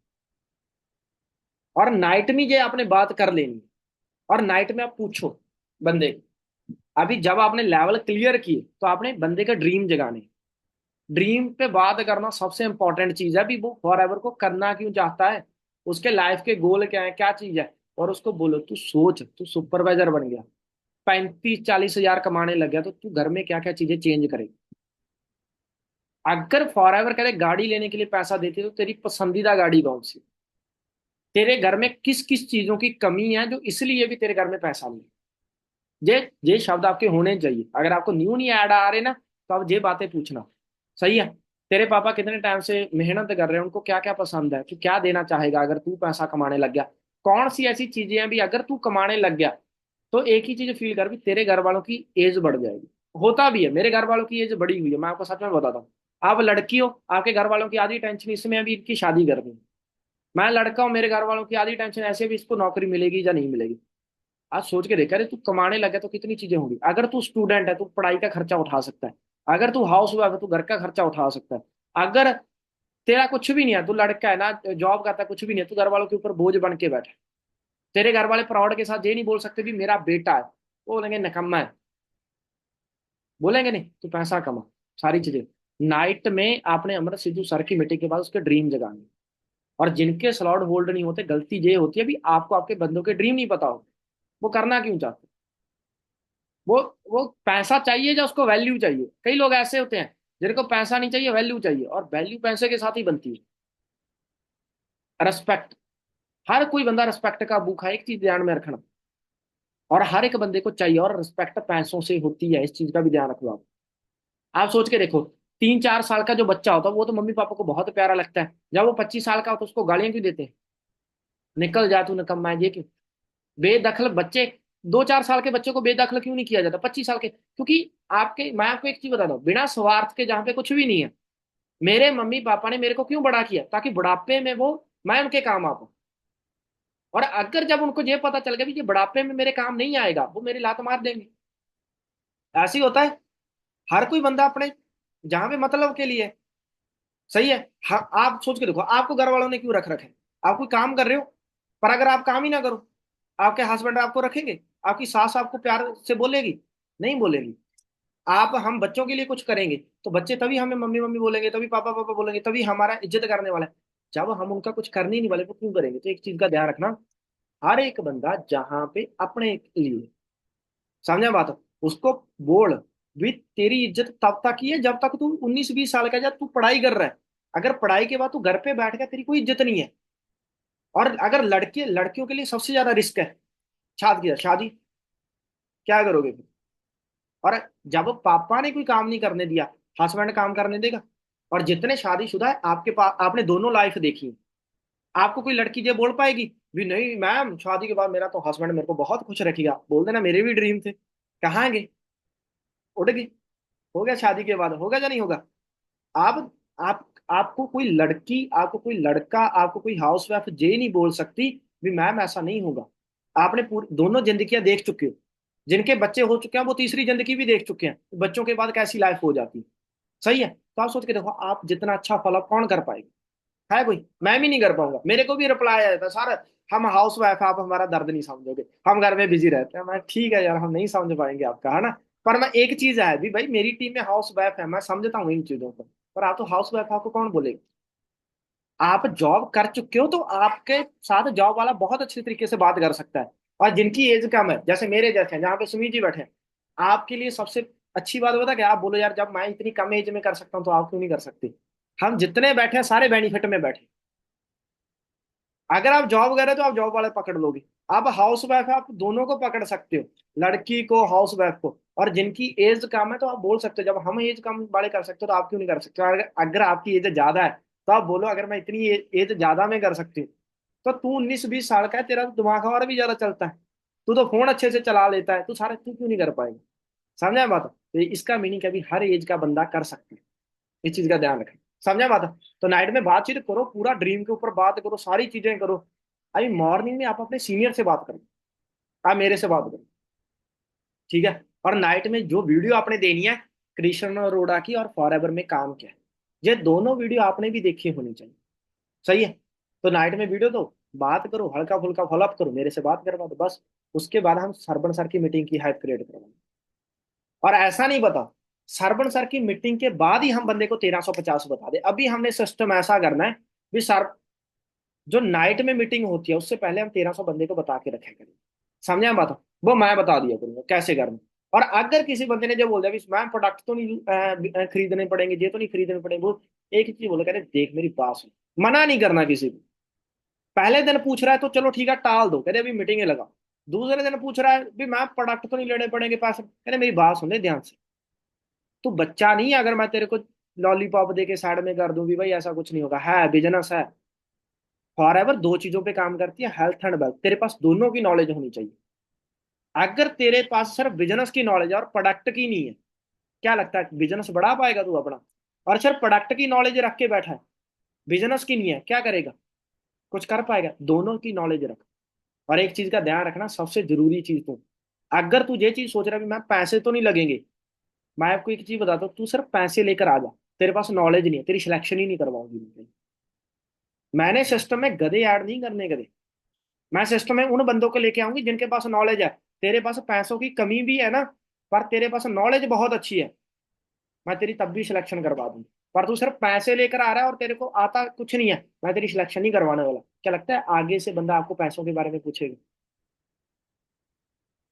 S1: और नाइट में ये आपने बात कर लेनी है। और नाइट में आप पूछो बंदे को, अभी जब आपने लेवल क्लियर किए तो आपने बंदे का ड्रीम जगाने, ड्रीम पे बात करना सबसे इंपॉर्टेंट चीज है। अभी वो फॉरएवर को करना क्यों चाहता है, उसके लाइफ के गोल क्या है, क्या चीज है। और उसको बोलो तू सोच, तू सुपरवाइजर बन गया, 35-40 हजार कमाने लग गया, तो तू घर में क्या क्या चीजें चेंज करेगी। अगर फॉरएवर करे गाड़ी लेने के लिए पैसा देती तो तेरी पसंदीदा गाड़ी कौन सी, तेरे घर में किस किस चीजों की कमी है जो इसलिए भी तेरे घर में पैसा नहीं। ये शब्द आपके होने चाहिए। अगर आपको न्यू नहीं ऐड आ रहे ना, तो आप ये बातें पूछना। सही है। तेरे पापा कितने टाइम से मेहनत कर रहे हैं, उनको क्या क्या पसंद है, तू क्या देना चाहेगा अगर तू पैसा कमाने लग गया। कौन सी ऐसी चीजें हैं भी अगर तू कमाने लग गया तो एक ही चीज फील कर भी, तेरे घर वालों की एज बढ़ जाएगी। होता भी है, मेरे घर वालों की एज बढ़ी हुई है, मैं आपको सच में बताता हूँ। आप लड़की हो, आपके घर वालों की आधी टेंशन इसमें अभी इनकी शादी कर दी। मैं लड़का हूँ, मेरे घर वालों की आधी टेंशन ऐसे भी इसको नौकरी मिलेगी या नहीं मिलेगी। आज सोच के देखा, अरे तू कमाने लगे तो कितनी चीजें होंगी। अगर तू स्टूडेंट है, तू पढ़ाई का खर्चा उठा सकता है। अगर तू हाउस वाइफ है, तू घर का खर्चा उठा सकता है। अगर तेरा कुछ भी नहीं है, तू लड़का है ना, जॉब करता है, कुछ भी नहीं है, तू घर वालों के ऊपर बोझ बन के बैठा है। तेरे घर वाले प्राउड के साथ ये नहीं बोल सकते भी मेरा बेटा है, वो बोलेंगे नकम्मा है। बोलेंगे नहीं, तू पैसा कमा, सारी चीजें। नाइट में आपने अमृत सिद्धू सर की मीटिंग के बाद उसके ड्रीम जगाने। और जिनके स्लॉट होल्ड नहीं होते, गलती ये होती है भी आपको आपके बंदों के ड्रीम नहीं पता हो, वो करना क्यों चाहते। वो वो पैसा चाहिए या उसको वैल्यू चाहिए। कई लोग ऐसे होते हैं जिनको पैसा नहीं चाहिए, वैल्यू चाहिए, और वैल्यू पैसे के साथ ही बनती है। रेस्पेक्ट, हर कोई बंदा रेस्पेक्ट का भूखा है, एक चीज ध्यान में रखना। और हर एक बंदे को चाहिए, और रिस्पेक्ट पैसों से होती है, इस चीज का भी ध्यान रखो आप सोच के देखो, 3-4 साल का जो बच्चा होता है वो तो मम्मी पापा को बहुत प्यारा लगता है, जब वो 25 साल का होता है उसको गालियां क्यों देते हैं, निकल जा तू निकम्मा है, ये क्यों। बेदखल बच्चे, 2-4 साल के बच्चे को बेदखल क्यों नहीं किया जाता 25 साल के, क्योंकि आपके, मैं आपको एक चीज बताता हूँ, बिना स्वार्थ के जहाँ पे कुछ भी नहीं है। मेरे मम्मी पापा ने मेरे को क्यों बड़ा किया, ताकि बुढ़ापे में वो, मैं उनके काम आ पाऊं। और अगर जब उनको ये पता चल गया कि ये बुढ़ापे में मेरे काम नहीं आएगा, वो मेरी लात मार देंगे। ऐसे ही होता है। हर कोई बंदा अपने जहां पे मतलब के लिए है। सही है। हाँ, आप सोच के देखो, आपको घर वालों ने क्यों रख रखे हैं। आप कोई काम कर रहे हो, पर अगर आप काम ही ना करो, आपके हस्बैंड आपको रखेंगे, आपकी सास आपको प्यार से बोलेगी, नहीं बोलेगी। आप, हम बच्चों के लिए कुछ करेंगे तो बच्चे तभी हमें मम्मी मम्मी बोलेंगे, तभी पापा पापा बोलेंगे, तभी हमारा इज्जत करने वाला है। जब हम उनका कुछ करने ही नहीं वाले तो क्यों करेंगे। तो एक चीज का ध्यान रखना, हर एक बंदा जहां पे अपने लिए, समझा बात, उसको बोल भी, तेरी इज्जत तब तक ही है जब तक तू 19-20 साल का है, जब तू पढ़ाई कर रहा है। अगर पढ़ाई के बाद तू घर पे बैठ गया, तेरी कोई इज्जत नहीं है। और अगर लड़के लड़कियों के लिए सबसे ज्यादा रिस्क है शादी, शादी क्या करोगे फिर। और जब पापा ने कोई काम नहीं करने दिया, हस्बैंड काम करने देगा। और जितने शादीशुदा है आपके पास, आपने दोनों लाइफ देखी है, आपको कोई लड़की ये बोल पाएगी भी नहीं मैम शादी के बाद मेरा तो हस्बैंड मेरे को बहुत खुश रखेगा, बोल देना मेरे भी ड्रीम थे, कहाँ गए, उड़ गए। हो गया, शादी के बाद होगा या नहीं होगा। आप आप आपको कोई लड़की, आपको कोई लड़का, आपको कोई हाउस वाइफ ये नहीं बोल सकती भी मैम ऐसा नहीं होगा। आपने पूरी दोनों जिंदगियां देख चुके हो, जिनके बच्चे हो चुके हैं वो तीसरी जिंदगी भी देख चुके हैं, बच्चों के बाद कैसी लाइफ हो जाती है। सही है। तो आप सोच के देखो, आप जितना अच्छा फॉलो कौन कर पाएगा, है कोई। मैं भी नहीं कर पाऊंगा। मेरे को भी रिप्लाई आया था, सर हम हाउस वाइफ, आप हमारा दर्द नहीं समझोगे, हम घर में बिजी रहते हैं। मैं ठीक है यार, हम नहीं समझ पाएंगे आपका, है ना। पर मैं एक चीज है भी भाई, मेरी टीम में हाउस वाइफ है, मैं समझता हूँ इन चीजों को। पर आप तो हाउस वाइफ, आपको कौन बोलेगा। आप जॉब कर चुके हो तो आपके साथ जॉब वाला बहुत अच्छे तरीके से बात कर सकता है। और जिनकी एज कम है, जैसे मेरे जैसे हैं, जहाँ पे सुमीत जी बैठे हैं, आपके लिए सबसे अच्छी बात बता क्या, आप बोलो यार जब मैं इतनी कम एज में कर सकता हूँ तो आप क्यों नहीं कर सकते। हम जितने बैठे हैं सारे बेनिफिट में बैठे। अगर आप जॉब कर रहे हो तो आप जॉब वाले पकड़ लोगे। आप हाउस वाइफ है, आप दोनों को पकड़ सकते हो, लड़की को, हाउस वाइफ को। और जिनकी एज कम है तो आप बोल सकते हो, जब हम एज कम वाले कर सकते हो तो आप क्यों नहीं कर सकते। और अगर आपकी एज ज्यादा है तो आप बोलो अगर मैं इतनी एज ज्यादा में कर सकती हूँ, तो तू 19-20 साल का है, तेरा तो दिमाग और भी ज्यादा चलता है। तू तो फोन अच्छे से चला लेता है, तू क्यों नहीं कर पाएगा? समझा बात? तो इसका मीनिंग कभी हर एज का बंदा कर सकता है, इस चीज का ध्यान रखें। समझा बात? तो नाइट में बातचीत करो, पूरा ड्रीम के ऊपर बात करो, सारी चीजें करो। अभी मॉर्निंग में आप अपने सीनियर से बात करो, आप मेरे से बात करो, ठीक है? और नाइट में जो वीडियो आपने देनी है, कृष्ण अरोड़ा की और फॉरएवर में काम किया है, ये दोनों वीडियो आपने भी देखी होनी चाहिए। सही है? तो नाइट में वीडियो दो, बात करो, हल्का फुल्का फॉलोअप करो, मेरे से बात करवा दो बस। उसके बाद हम सरबन सर की मीटिंग की हाइप क्रिएट करवाएंगे। और ऐसा नहीं बता, सरबन सर की मीटिंग के बाद ही हम बंदे को 1350 बता दे। अभी हमने सिस्टम ऐसा करना है भी सर, जो नाइट में मीटिंग होती है उससे पहले हम 1300 बंदे को बता के रखे करेंगे। समझे हम बात? वो मैं बता दिया करूंगा कैसे करना। और अगर किसी बंदे ने जो बोल दिया भी मैम प्रोडक्ट तो नहीं खरीदने पड़ेंगे, ये तो नहीं खरीदने पड़ेंगे, वो एक ही चीज बोले, कह रहे देख मेरी बात सुन, मना नहीं करना किसी को। पहले दिन पूछ रहा है तो चलो ठीक है टाल दो, कहते अभी मीटिंग है लगा। दूसरे दिन पूछ रहा है भी मैम प्रोडक्ट तो नहीं लेने पड़ेंगे पैसे, कहते मेरी बात सुन ले ध्यान से। तू बच्चा नहीं है, अगर मैं तेरे को लॉलीपॉप दे के साइड में कर दूं भी भाई ऐसा कुछ नहीं होगा, है बिजनेस है। फॉर एवर दो चीजों पे काम करती है, हेल्थ एंड वेल्थ, तेरे पास दोनों की नॉलेज होनी चाहिए। अगर तेरे पास सिर्फ बिजनेस की नॉलेज है और प्रोडक्ट की नहीं है, क्या लगता है बिजनेस बढ़ा पाएगा तू अपना? और सिर्फ प्रोडक्ट की नॉलेज रख के बैठा है, बिजनेस की नहीं है, क्या करेगा? कुछ कर पाएगा? दोनों की नॉलेज रख। और एक चीज का ध्यान रखना, सबसे जरूरी चीज तो, अगर तू ये चीज सोच रहा है कि मैं पैसे तो नहीं लगेंगे, मैं आपको एक चीज बताता हूँ, तू सिर्फ पैसे लेकर आ जा, तेरे पास नॉलेज नहीं है, तेरी सिलेक्शन ही नहीं करवाऊंगी मैं। मैंने सिस्टम में गधे ऐड नहीं करने, गधे। मैं सिस्टम में उन बंदों को लेके आऊंगी जिनके पास नॉलेज है। तेरे पास पैसों की कमी भी है ना, पर तेरे पास नॉलेज बहुत अच्छी है, मैं तेरी तब भी सिलेक्शन करवा दूंगी। पर तू सिर्फ पैसे लेकर आ रहा है और तेरे को आता कुछ नहीं है, मैं तेरी सिलेक्शन नहीं करवाने वाला। क्या लगता है आगे से बंदा आपको पैसों के बारे में पूछेगा?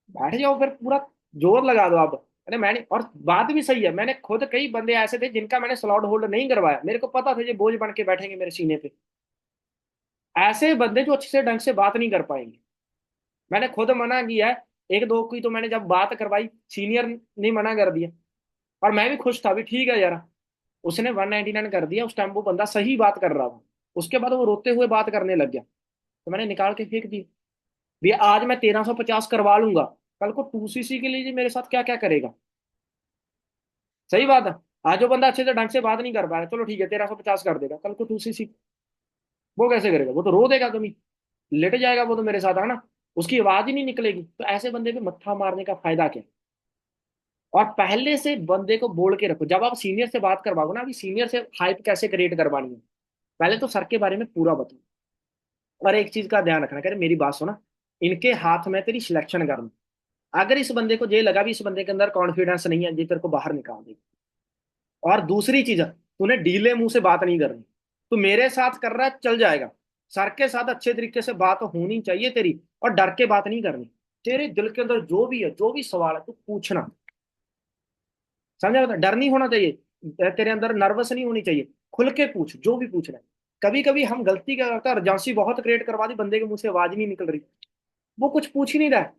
S1: बैठ जाओ फिर, पूरा जोर लगा दो आप। अरे मैंने, और बात भी सही है, मैंने खुद कई बंदे ऐसे थे जिनका मैंने स्लॉट होल्ड नहीं करवाया, मेरे को पता था ये बोझ बन के बैठेंगे मेरे सीने पे। ऐसे बंदे जो अच्छे से ढंग से बात नहीं कर पाएंगे, मैंने खुद मना किया है। एक दो की तो मैंने जब बात करवाई, सीनियर ने मना कर दिया, और मैं भी खुश था भी, ठीक है यार। उसने 199 कर दिया, उस टाइम वो बंदा सही बात कर रहा था। उसके बाद वो रोते हुए बात करने लग गया, तो मैंने निकाल के फेंक दी। भैया आज मैं 1350 करवा लूंगा, कल को 2cc के लिए जी मेरे साथ क्या क्या करेगा? सही बात है। आज जो बंदा अच्छे से ढंग से बात नहीं कर पा रहा, चलो ठीक है 1350 कर देगा, कल को 2cc वो कैसे करेगा? वो तो रो देगा, कभी लेट जाएगा वो तो मेरे साथ, है ना? उसकी आवाज ही नहीं निकलेगी। तो ऐसे बंदे पे मत्था मारने का फायदा क्या? और पहले से बंदे को बोल के रखो, जब आप सीनियर से बात करवाओ ना, अभी सीनियर से हाइप कैसे क्रिएट करवानी है, पहले तो सर के बारे में पूरा बताओ। और एक चीज का ध्यान रखना, कह रहे मेरी बात सुना, इनके हाथ में तेरी सिलेक्शन करना। अगर इस बंदे को ये लगा भी इस बंदे के अंदर कॉन्फिडेंस नहीं है, ये तेरे को बाहर निकाल देगा। और दूसरी चीज, तूने ढीले मुंह से बात नहीं करनी। तू मेरे साथ कर रहा है चल जाएगा, सर के साथ अच्छे तरीके से बात होनी चाहिए तेरी, और डर के बात नहीं करनी। तेरे दिल के अंदर जो भी है, जो भी सवाल है, तू पूछना। समझा? बता, डर नहीं होना चाहिए, तेरे अंदर नर्वस नहीं होनी चाहिए। खुल के पूछ, जो भी पूछना है। कभी कभी हम गलती क्या करते हैं, अर्जेंसी बहुत क्रिएट करवा दी, बंदे के मुंह से आवाज ही नहीं निकल रही, वो कुछ पूछ ही नहीं रहा है।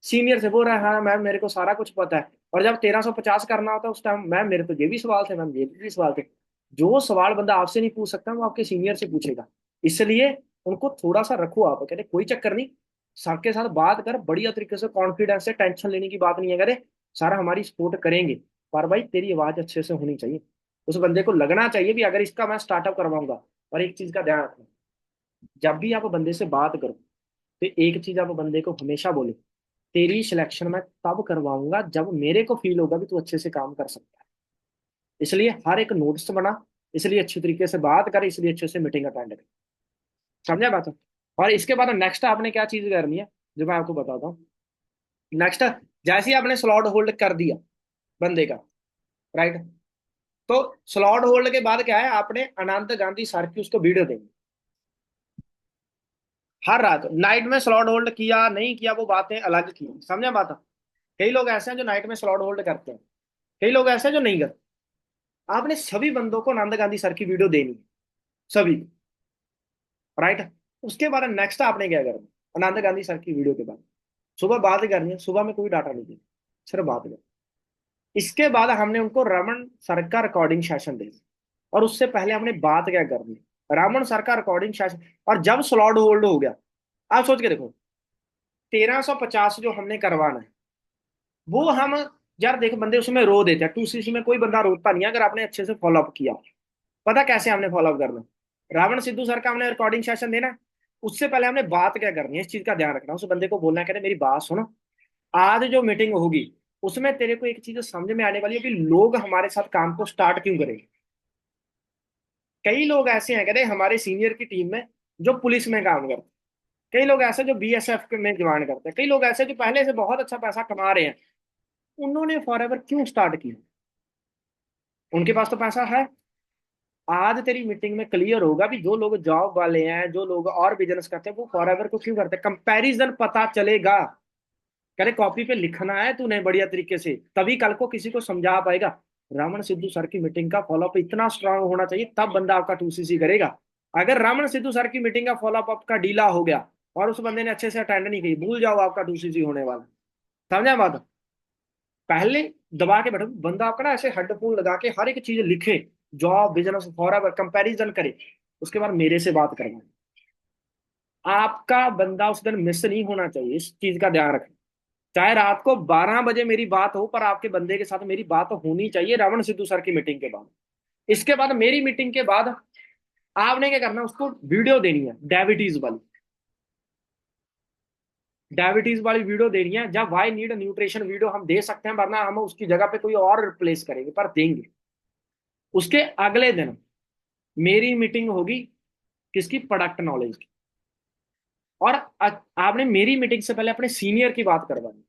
S1: सीनियर से बोल रहा है हाँ मैम मेरे को सारा कुछ पता है, और जब 1350 करना होता है उस टाइम, मैम मेरे तो ये भी सवाल थे, मैम ये भी सवाल थे। जो सवाल बंदा आपसे नहीं पूछ सकता वो आपके सीनियर से पूछेगा। इसलिए उनको थोड़ा सा रखो, आप कहते कोई चक्कर नहीं, सर के साथ बात कर बढ़िया तरीके से, कॉन्फिडेंस से, टेंशन लेने की बात नहीं है, करे सारा हमारी सपोर्ट करेंगे। पर भाई तेरी आवाज अच्छे से होनी चाहिए, उस बंदे को लगना चाहिए भी अगर इसका मैं स्टार्टअप करवाऊंगा। और एक चीज का ध्यान रखना, जब भी आप बंदे से बात करो तो एक चीज आप बंदे को हमेशा बोले, तेरी सिलेक्शन मैं तब करवाऊंगा जब मेरे को फील होगा भी तू अच्छे से काम कर सकता है। इसलिए हर एक नोट्स बना, इसलिए अच्छी तरीके से बात कर, इसलिए अच्छे से मीटिंग अटेंड कर। समझा बात? और इसके बाद नेक्स्ट आपने क्या चीज करनी है, जो मैं आपको बताता हूँ। नेक्स्ट, जैसे ही आपने स्लॉट होल्ड कर दिया बंदे का, राइट, तो स्लॉट होल्ड के बाद क्या है, आपने अनंत गांधी सर की उसको वीडियो देंगे हर रात। नाइट में स्लॉट होल्ड किया नहीं किया वो बातें अलग की, समझा बात? कई लोग ऐसे हैं जो नाइट में स्लॉट होल्ड करते हैं, कई लोग ऐसे हैं जो नहीं करते। आपने सभी बंदों को आनंद गांधी सर की वीडियो देनी है, सभी, राइट। उसके बाद नेक्स्ट आपने क्या करना, आनंद गांधी सर की वीडियो के बाद सुबह बात करनी है, सुबह में कोई डाटा नहीं देना, सिर्फ बात करनी। इसके बाद हमने उनको रमन सर का रिकॉर्डिंग सेशन देना, और उससे पहले हमने बात क्या करनी, रमन सर का रिकॉर्डिंग सेशन। और जब स्लॉट होल्ड हो गया, आप सोच के देखो, 1350 जो हमने करवाना है वो हम, यार देखो बंदे उसमें रो देते हैं, 2cc में कोई बंदा रोता नहीं है अगर आपने अच्छे से फॉलोअप किया। पता कैसे हमने फॉलोअप करना? रावण सिद्धू सर का हमने रिकॉर्डिंग सेशन देना, उससे पहले हमने बात क्या करनी है इस चीज का ध्यान रखना। उस बंदे को बोलना है, कहते मेरी बात सुनो, आज जो मीटिंग होगी उसमें तेरे को एक चीज समझ में आने वाली है कि लोग हमारे साथ काम को स्टार्ट क्यों करेंगे। कई लोग ऐसे हैं कहते हमारे सीनियर की टीम में जो पुलिस में काम करते हैं, कई लोग ऐसे जो बीएसएफ में ज्वाइन करते हैं, कई लोग ऐसे जो पहले से बहुत अच्छा पैसा कमा रहे हैं, उन्होंने फॉरएवर क्यों स्टार्ट किया? उनके पास तो पैसा है। आज तेरी मीटिंग में क्लियर होगा भी जो लोग जॉब वाले हैं, जो लोग और बिजनेस करते हैं, वो फॉरएवर को क्यों करते हैं, कंपैरिजन पता चलेगा। करे कॉपी पे लिखना है तूने बढ़िया तरीके से, तभी कल को किसी को समझा पाएगा। रावण सिद्धू सर की मीटिंग का फॉलोअप इतना स्ट्रांग होना चाहिए, तब बंदा आपका 2cc करेगा। अगर रावण सिद्धू सर की मीटिंग का फॉलोअप आपका ढीला हो गया और उस बंदे ने अच्छे से अटेंड नहीं की, भूल जाओ आपका 2cc होने वाला। समझा बात? पहले दबा के बैठो, बंदा आपका ना ऐसे हेडफोन लगा के हर एक चीज लिखे, जॉब बिजनेस फॉरएवर कंपैरिजन करे, उसके बाद मेरे से बात करवाए। आपका बंदा उस दिन मिस नहीं होना चाहिए, इस चीज का ध्यान रखें। चाहे रात को 12 बजे मेरी बात हो, पर आपके बंदे के साथ मेरी बात होनी चाहिए रावण सिद्धू सर की मीटिंग के बाद। इसके बाद मेरी मीटिंग के बाद आपने क्या करना, उसको वीडियो देनी है डायबिटीज वाली, डायबिटीज वाली वीडियो देनी है। जब वाई नीड न्यूट्रिशन वीडियो हम दे सकते हैं, वरना हम उसकी जगह पे कोई और रिप्लेस करेंगे, पर देंगे। उसके अगले दिन मेरी मीटिंग होगी किसकी, प्रोडक्ट नॉलेज की। और आपने मेरी मीटिंग से पहले अपने सीनियर की बात करवानी,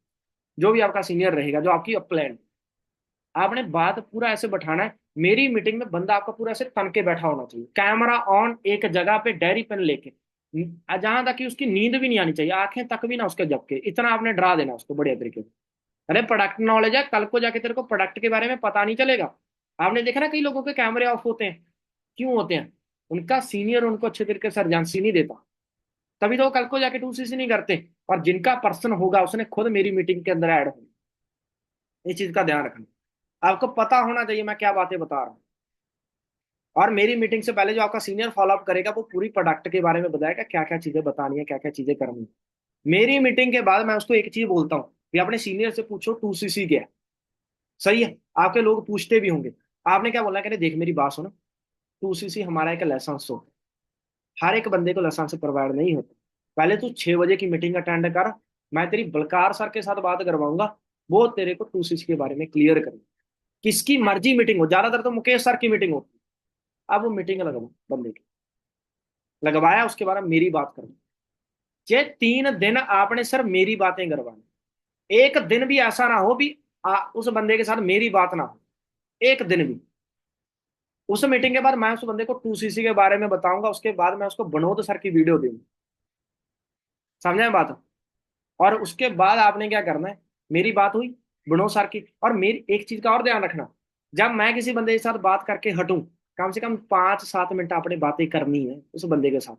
S1: जो भी आपका सीनियर रहेगा, जो आपकी अपलैंड, आपने बात पूरा ऐसे बैठाना है। मेरी मीटिंग में बंदा आपका पूरा ऐसे तन के बैठा होना चाहिए, कैमरा ऑन, एक जगह पे डायरी पेन लेके, जहां तक कि उसकी नींद भी नहीं आनी चाहिए, आंखें तक भी ना उसके झपके, इतना आपने डरा देना उसको बढ़िया तरीके से। अरे प्रोडक्ट नॉलेज है, कल को जाके तेरे को प्रोडक्ट के बारे में पता नहीं चलेगा। आपने देखा ना कई लोगों के कैमरे ऑफ होते हैं, क्यों होते हैं? उनका सीनियर उनको अच्छे तरीके से अर्जेंसी नहीं देता, तभी तो वो कल को जाके 2cc नहीं करते। और जिनका पर्सन होगा उसने खुद मेरी मीटिंग के अंदर ऐड होना, इस चीज का ध्यान रखना। आपको पता होना चाहिए मैं क्या बातें बता रहा हूँ। और मेरी मीटिंग से पहले जो आपका सीनियर फॉलोअप करेगा वो पूरी प्रोडक्ट के बारे में बताएगा, क्या क्या चीजें बतानी है, क्या क्या चीजें करनी है। मेरी मीटिंग के बाद मैं उसको एक चीज बोलता हूँ कि अपने सीनियर से पूछो 2cc क्या है। सही है, आपके लोग पूछते भी होंगे। आपने क्या बोलना, कहते देख मेरी बात सुनो, 2cc हमारा एक लाइसेंस हो, हर एक बंदे को लाइसेंस प्रोवाइड नहीं होता। पहले तू 6 बजे की मीटिंग अटेंड कर, मैं तेरी बलकार सर के साथ बात करवाऊंगा, वो तेरे को 2cc के बारे में क्लियर करें। किसकी मर्जी मीटिंग हो, ज्यादातर तो मुकेश सर की मीटिंग होती है। अब वो मीटिंग लगवा बंदे की, लगवाया, उसके बाद मेरी बात करनी। ये 3 दिन आपने सर मेरी बातें करवानी, एक दिन भी ऐसा ना हो भी उस बंदे के साथ मेरी बात ना हो, एक दिन भी। उस मीटिंग के बाद मैं उस बंदे को 2cc के बारे में बताऊंगा, उसके बाद मैं उसको बनोद सर की वीडियो दूंगा। समझे बात? और उसके बाद आपने क्या करना है, मेरी बात हुई बनोद सर की, और मेरी एक चीज का और ध्यान रखना, जब मैं किसी बंदे के साथ बात करके हटूं, कम से कम 5-7 मिनट आपने बातें करनी है उस बंदे के साथ,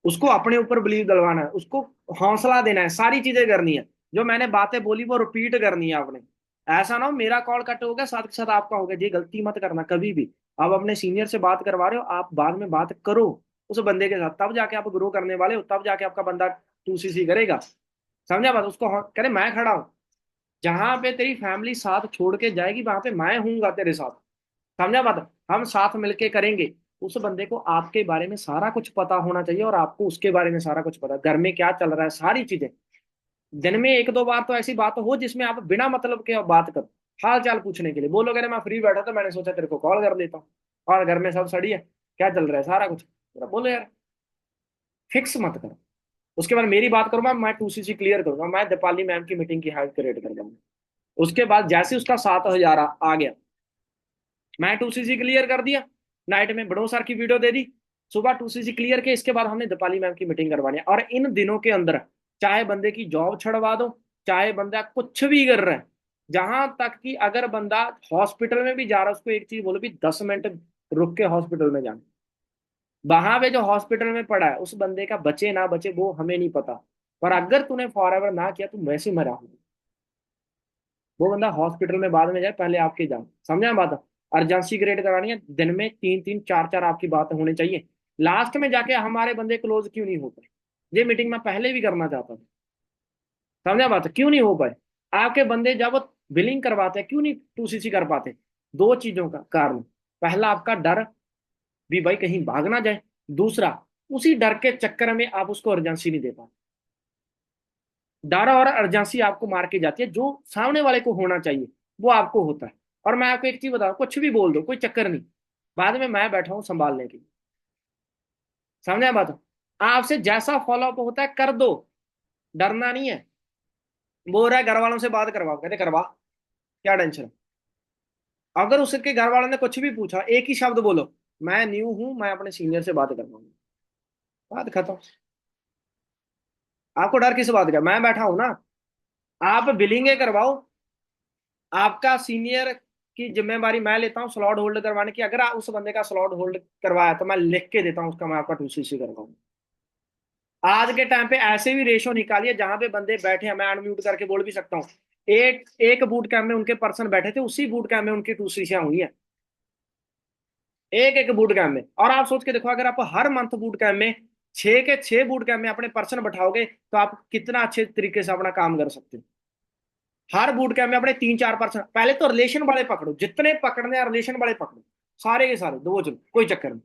S1: उसको अपने ऊपर बिलीव दिलवाना है, उसको हौसला देना है, सारी चीजें करनी है। जो मैंने बातें बोली वो रिपीट करनी है आपने। ऐसा ना हो मेरा कॉल कट हो गया साथ के साथ आपका हो गया, ये गलती मत करना कभी भी। आप अपने सीनियर से बात करवा रहे हो, आप बाद में बात करो उस बंदे के साथ, तब जाके आप ग्रो करने वाले हो, तब जाके आपका बंदा 2cc करेगा। समझा बात? उसको करे मैं खड़ा हूं, जहां पे तेरी फैमिली साथ छोड़ के जाएगी वहां पे मैं हूंगा तेरे साथ। समझा बात? हम साथ मिलके करेंगे। उस बंदे को आपके बारे में सारा कुछ पता होना चाहिए, और आपको उसके बारे में सारा कुछ पता, घर में क्या चल रहा है, सारी चीजें। दिन में 1-2 बार तो ऐसी बात हो जिसमें आप बिना मतलब के बात करो, हाल चाल पूछने के लिए बोलो, अगर मैं फ्री बैठा था मैंने सोचा तेरे को कॉल कर लेता हूँ, और घर में सब सड़ी है, क्या चल रहा है, सारा कुछ बोलो यार। फिक्स मत करो। उसके बाद मेरी बात करूंगा, मैं 2cc क्लियर करूंगा, मैं दीपाली मैम की मीटिंग की हाइट क्रिएट कर दूंगा। उसके बाद जैसे उसका 7,000 आ गया, मैं 2cc क्लियर कर दिया, नाइट में बड़ो सर की वीडियो दे दी, सुबह 2cc क्लियर के, इसके बाद हमने दीपाली मैम की मीटिंग करवानी है। और इन दिनों के अंदर चाहे बंदे की जॉब छड़वा दो, चाहे बंदा कुछ भी कर रहा है, जहां तक कि अगर बंदा हॉस्पिटल में भी जा रहा है, उसको एक चीज बोलो भी 10 मिनट रुक के हॉस्पिटल में जाना। वहां पे जो हॉस्पिटल में पड़ा है उस बंदे का बचे ना बचे वो हमें नहीं पता, पर अगर तूने फॉरएवर ना किया तू वैसे मरा हो। वो बंदा हॉस्पिटल में बाद में जाए, पहले आपके जाए। समझा बात? अर्जेंसी क्रिएट करानी है, दिन में 3-3 4-4 आपकी बात होनी चाहिए। लास्ट में जाके हमारे बंदे क्लोज क्यों नहीं होते, ये मीटिंग मैं पहले भी करना चाहता था, समझा बात, क्यों नहीं हो पाए? आपके बंदे जब बिलिंग करवाते हैं क्यों नहीं 2CC कर पाते? दो चीजों का कारण, पहला आपका डर भी भाई कहीं भाग ना जाए, दूसरा उसी डर के चक्कर में आप उसको अर्जेंसी नहीं दे पाते। डर और अर्जेंसी आपको मार के जाती है, जो सामने वाले को होना चाहिए वो आपको होता है। और मैं आपको एक चीज बताऊं, कुछ भी बोल दो कोई चक्कर नहीं, बाद में मैं बैठा हूं संभालने के लिए। समझे बात? आपसे जैसा फॉलोअप होता है कर दो, डरना नहीं है। बोल रहा है घर वालों से बात करवाओ, कहते करवा, क्या टेंशन है? अगर उसके घर वालों ने कुछ भी पूछा, एक ही शब्द बोलो, मैं न्यू हूं, मैं अपने सीनियर से बात करवाऊंगा, बात खत्म। आपको डर किस बात का? मैं बैठा हूं ना, आप बिलिंगे करवाओ, आपका सीनियर की जिम्मेवारी मैं लेता हूँ स्लॉट होल्ड करवाने की। अगर आप उस बंदे का स्लॉट होल्ड करवाया तो मैं लिख के देता हूँ उसका, मैं आपका 2CC करवाऊंगा। आज के टाइम पे ऐसे भी रेशो निकालिए जहां पे बंदे बैठे हैं, मैं अनम्यूट करके बोल भी सकता हूँ, एक एक बूट कैंप में उनके पर्सन बैठे थे, उसी बूट कैंप में उनकी 2CC हुई है, एक एक बूट कैंप में। और आप सोच के देखो, अगर आप हर मंथ बूट कैंप में 6 के 6 बूट कैंप में अपने पर्सन बैठाओगे तो आप कितना अच्छे तरीके से अपना काम कर सकते हो। हर बूट कैंप में अपने 3 4 पर्सन, पहले तो रिलेशन वाले पकड़ो, जितने पकड़ने हैं रिलेशन वाले पकड़ो, सारे के सारे दो, चलो कोई चक्कर नहीं,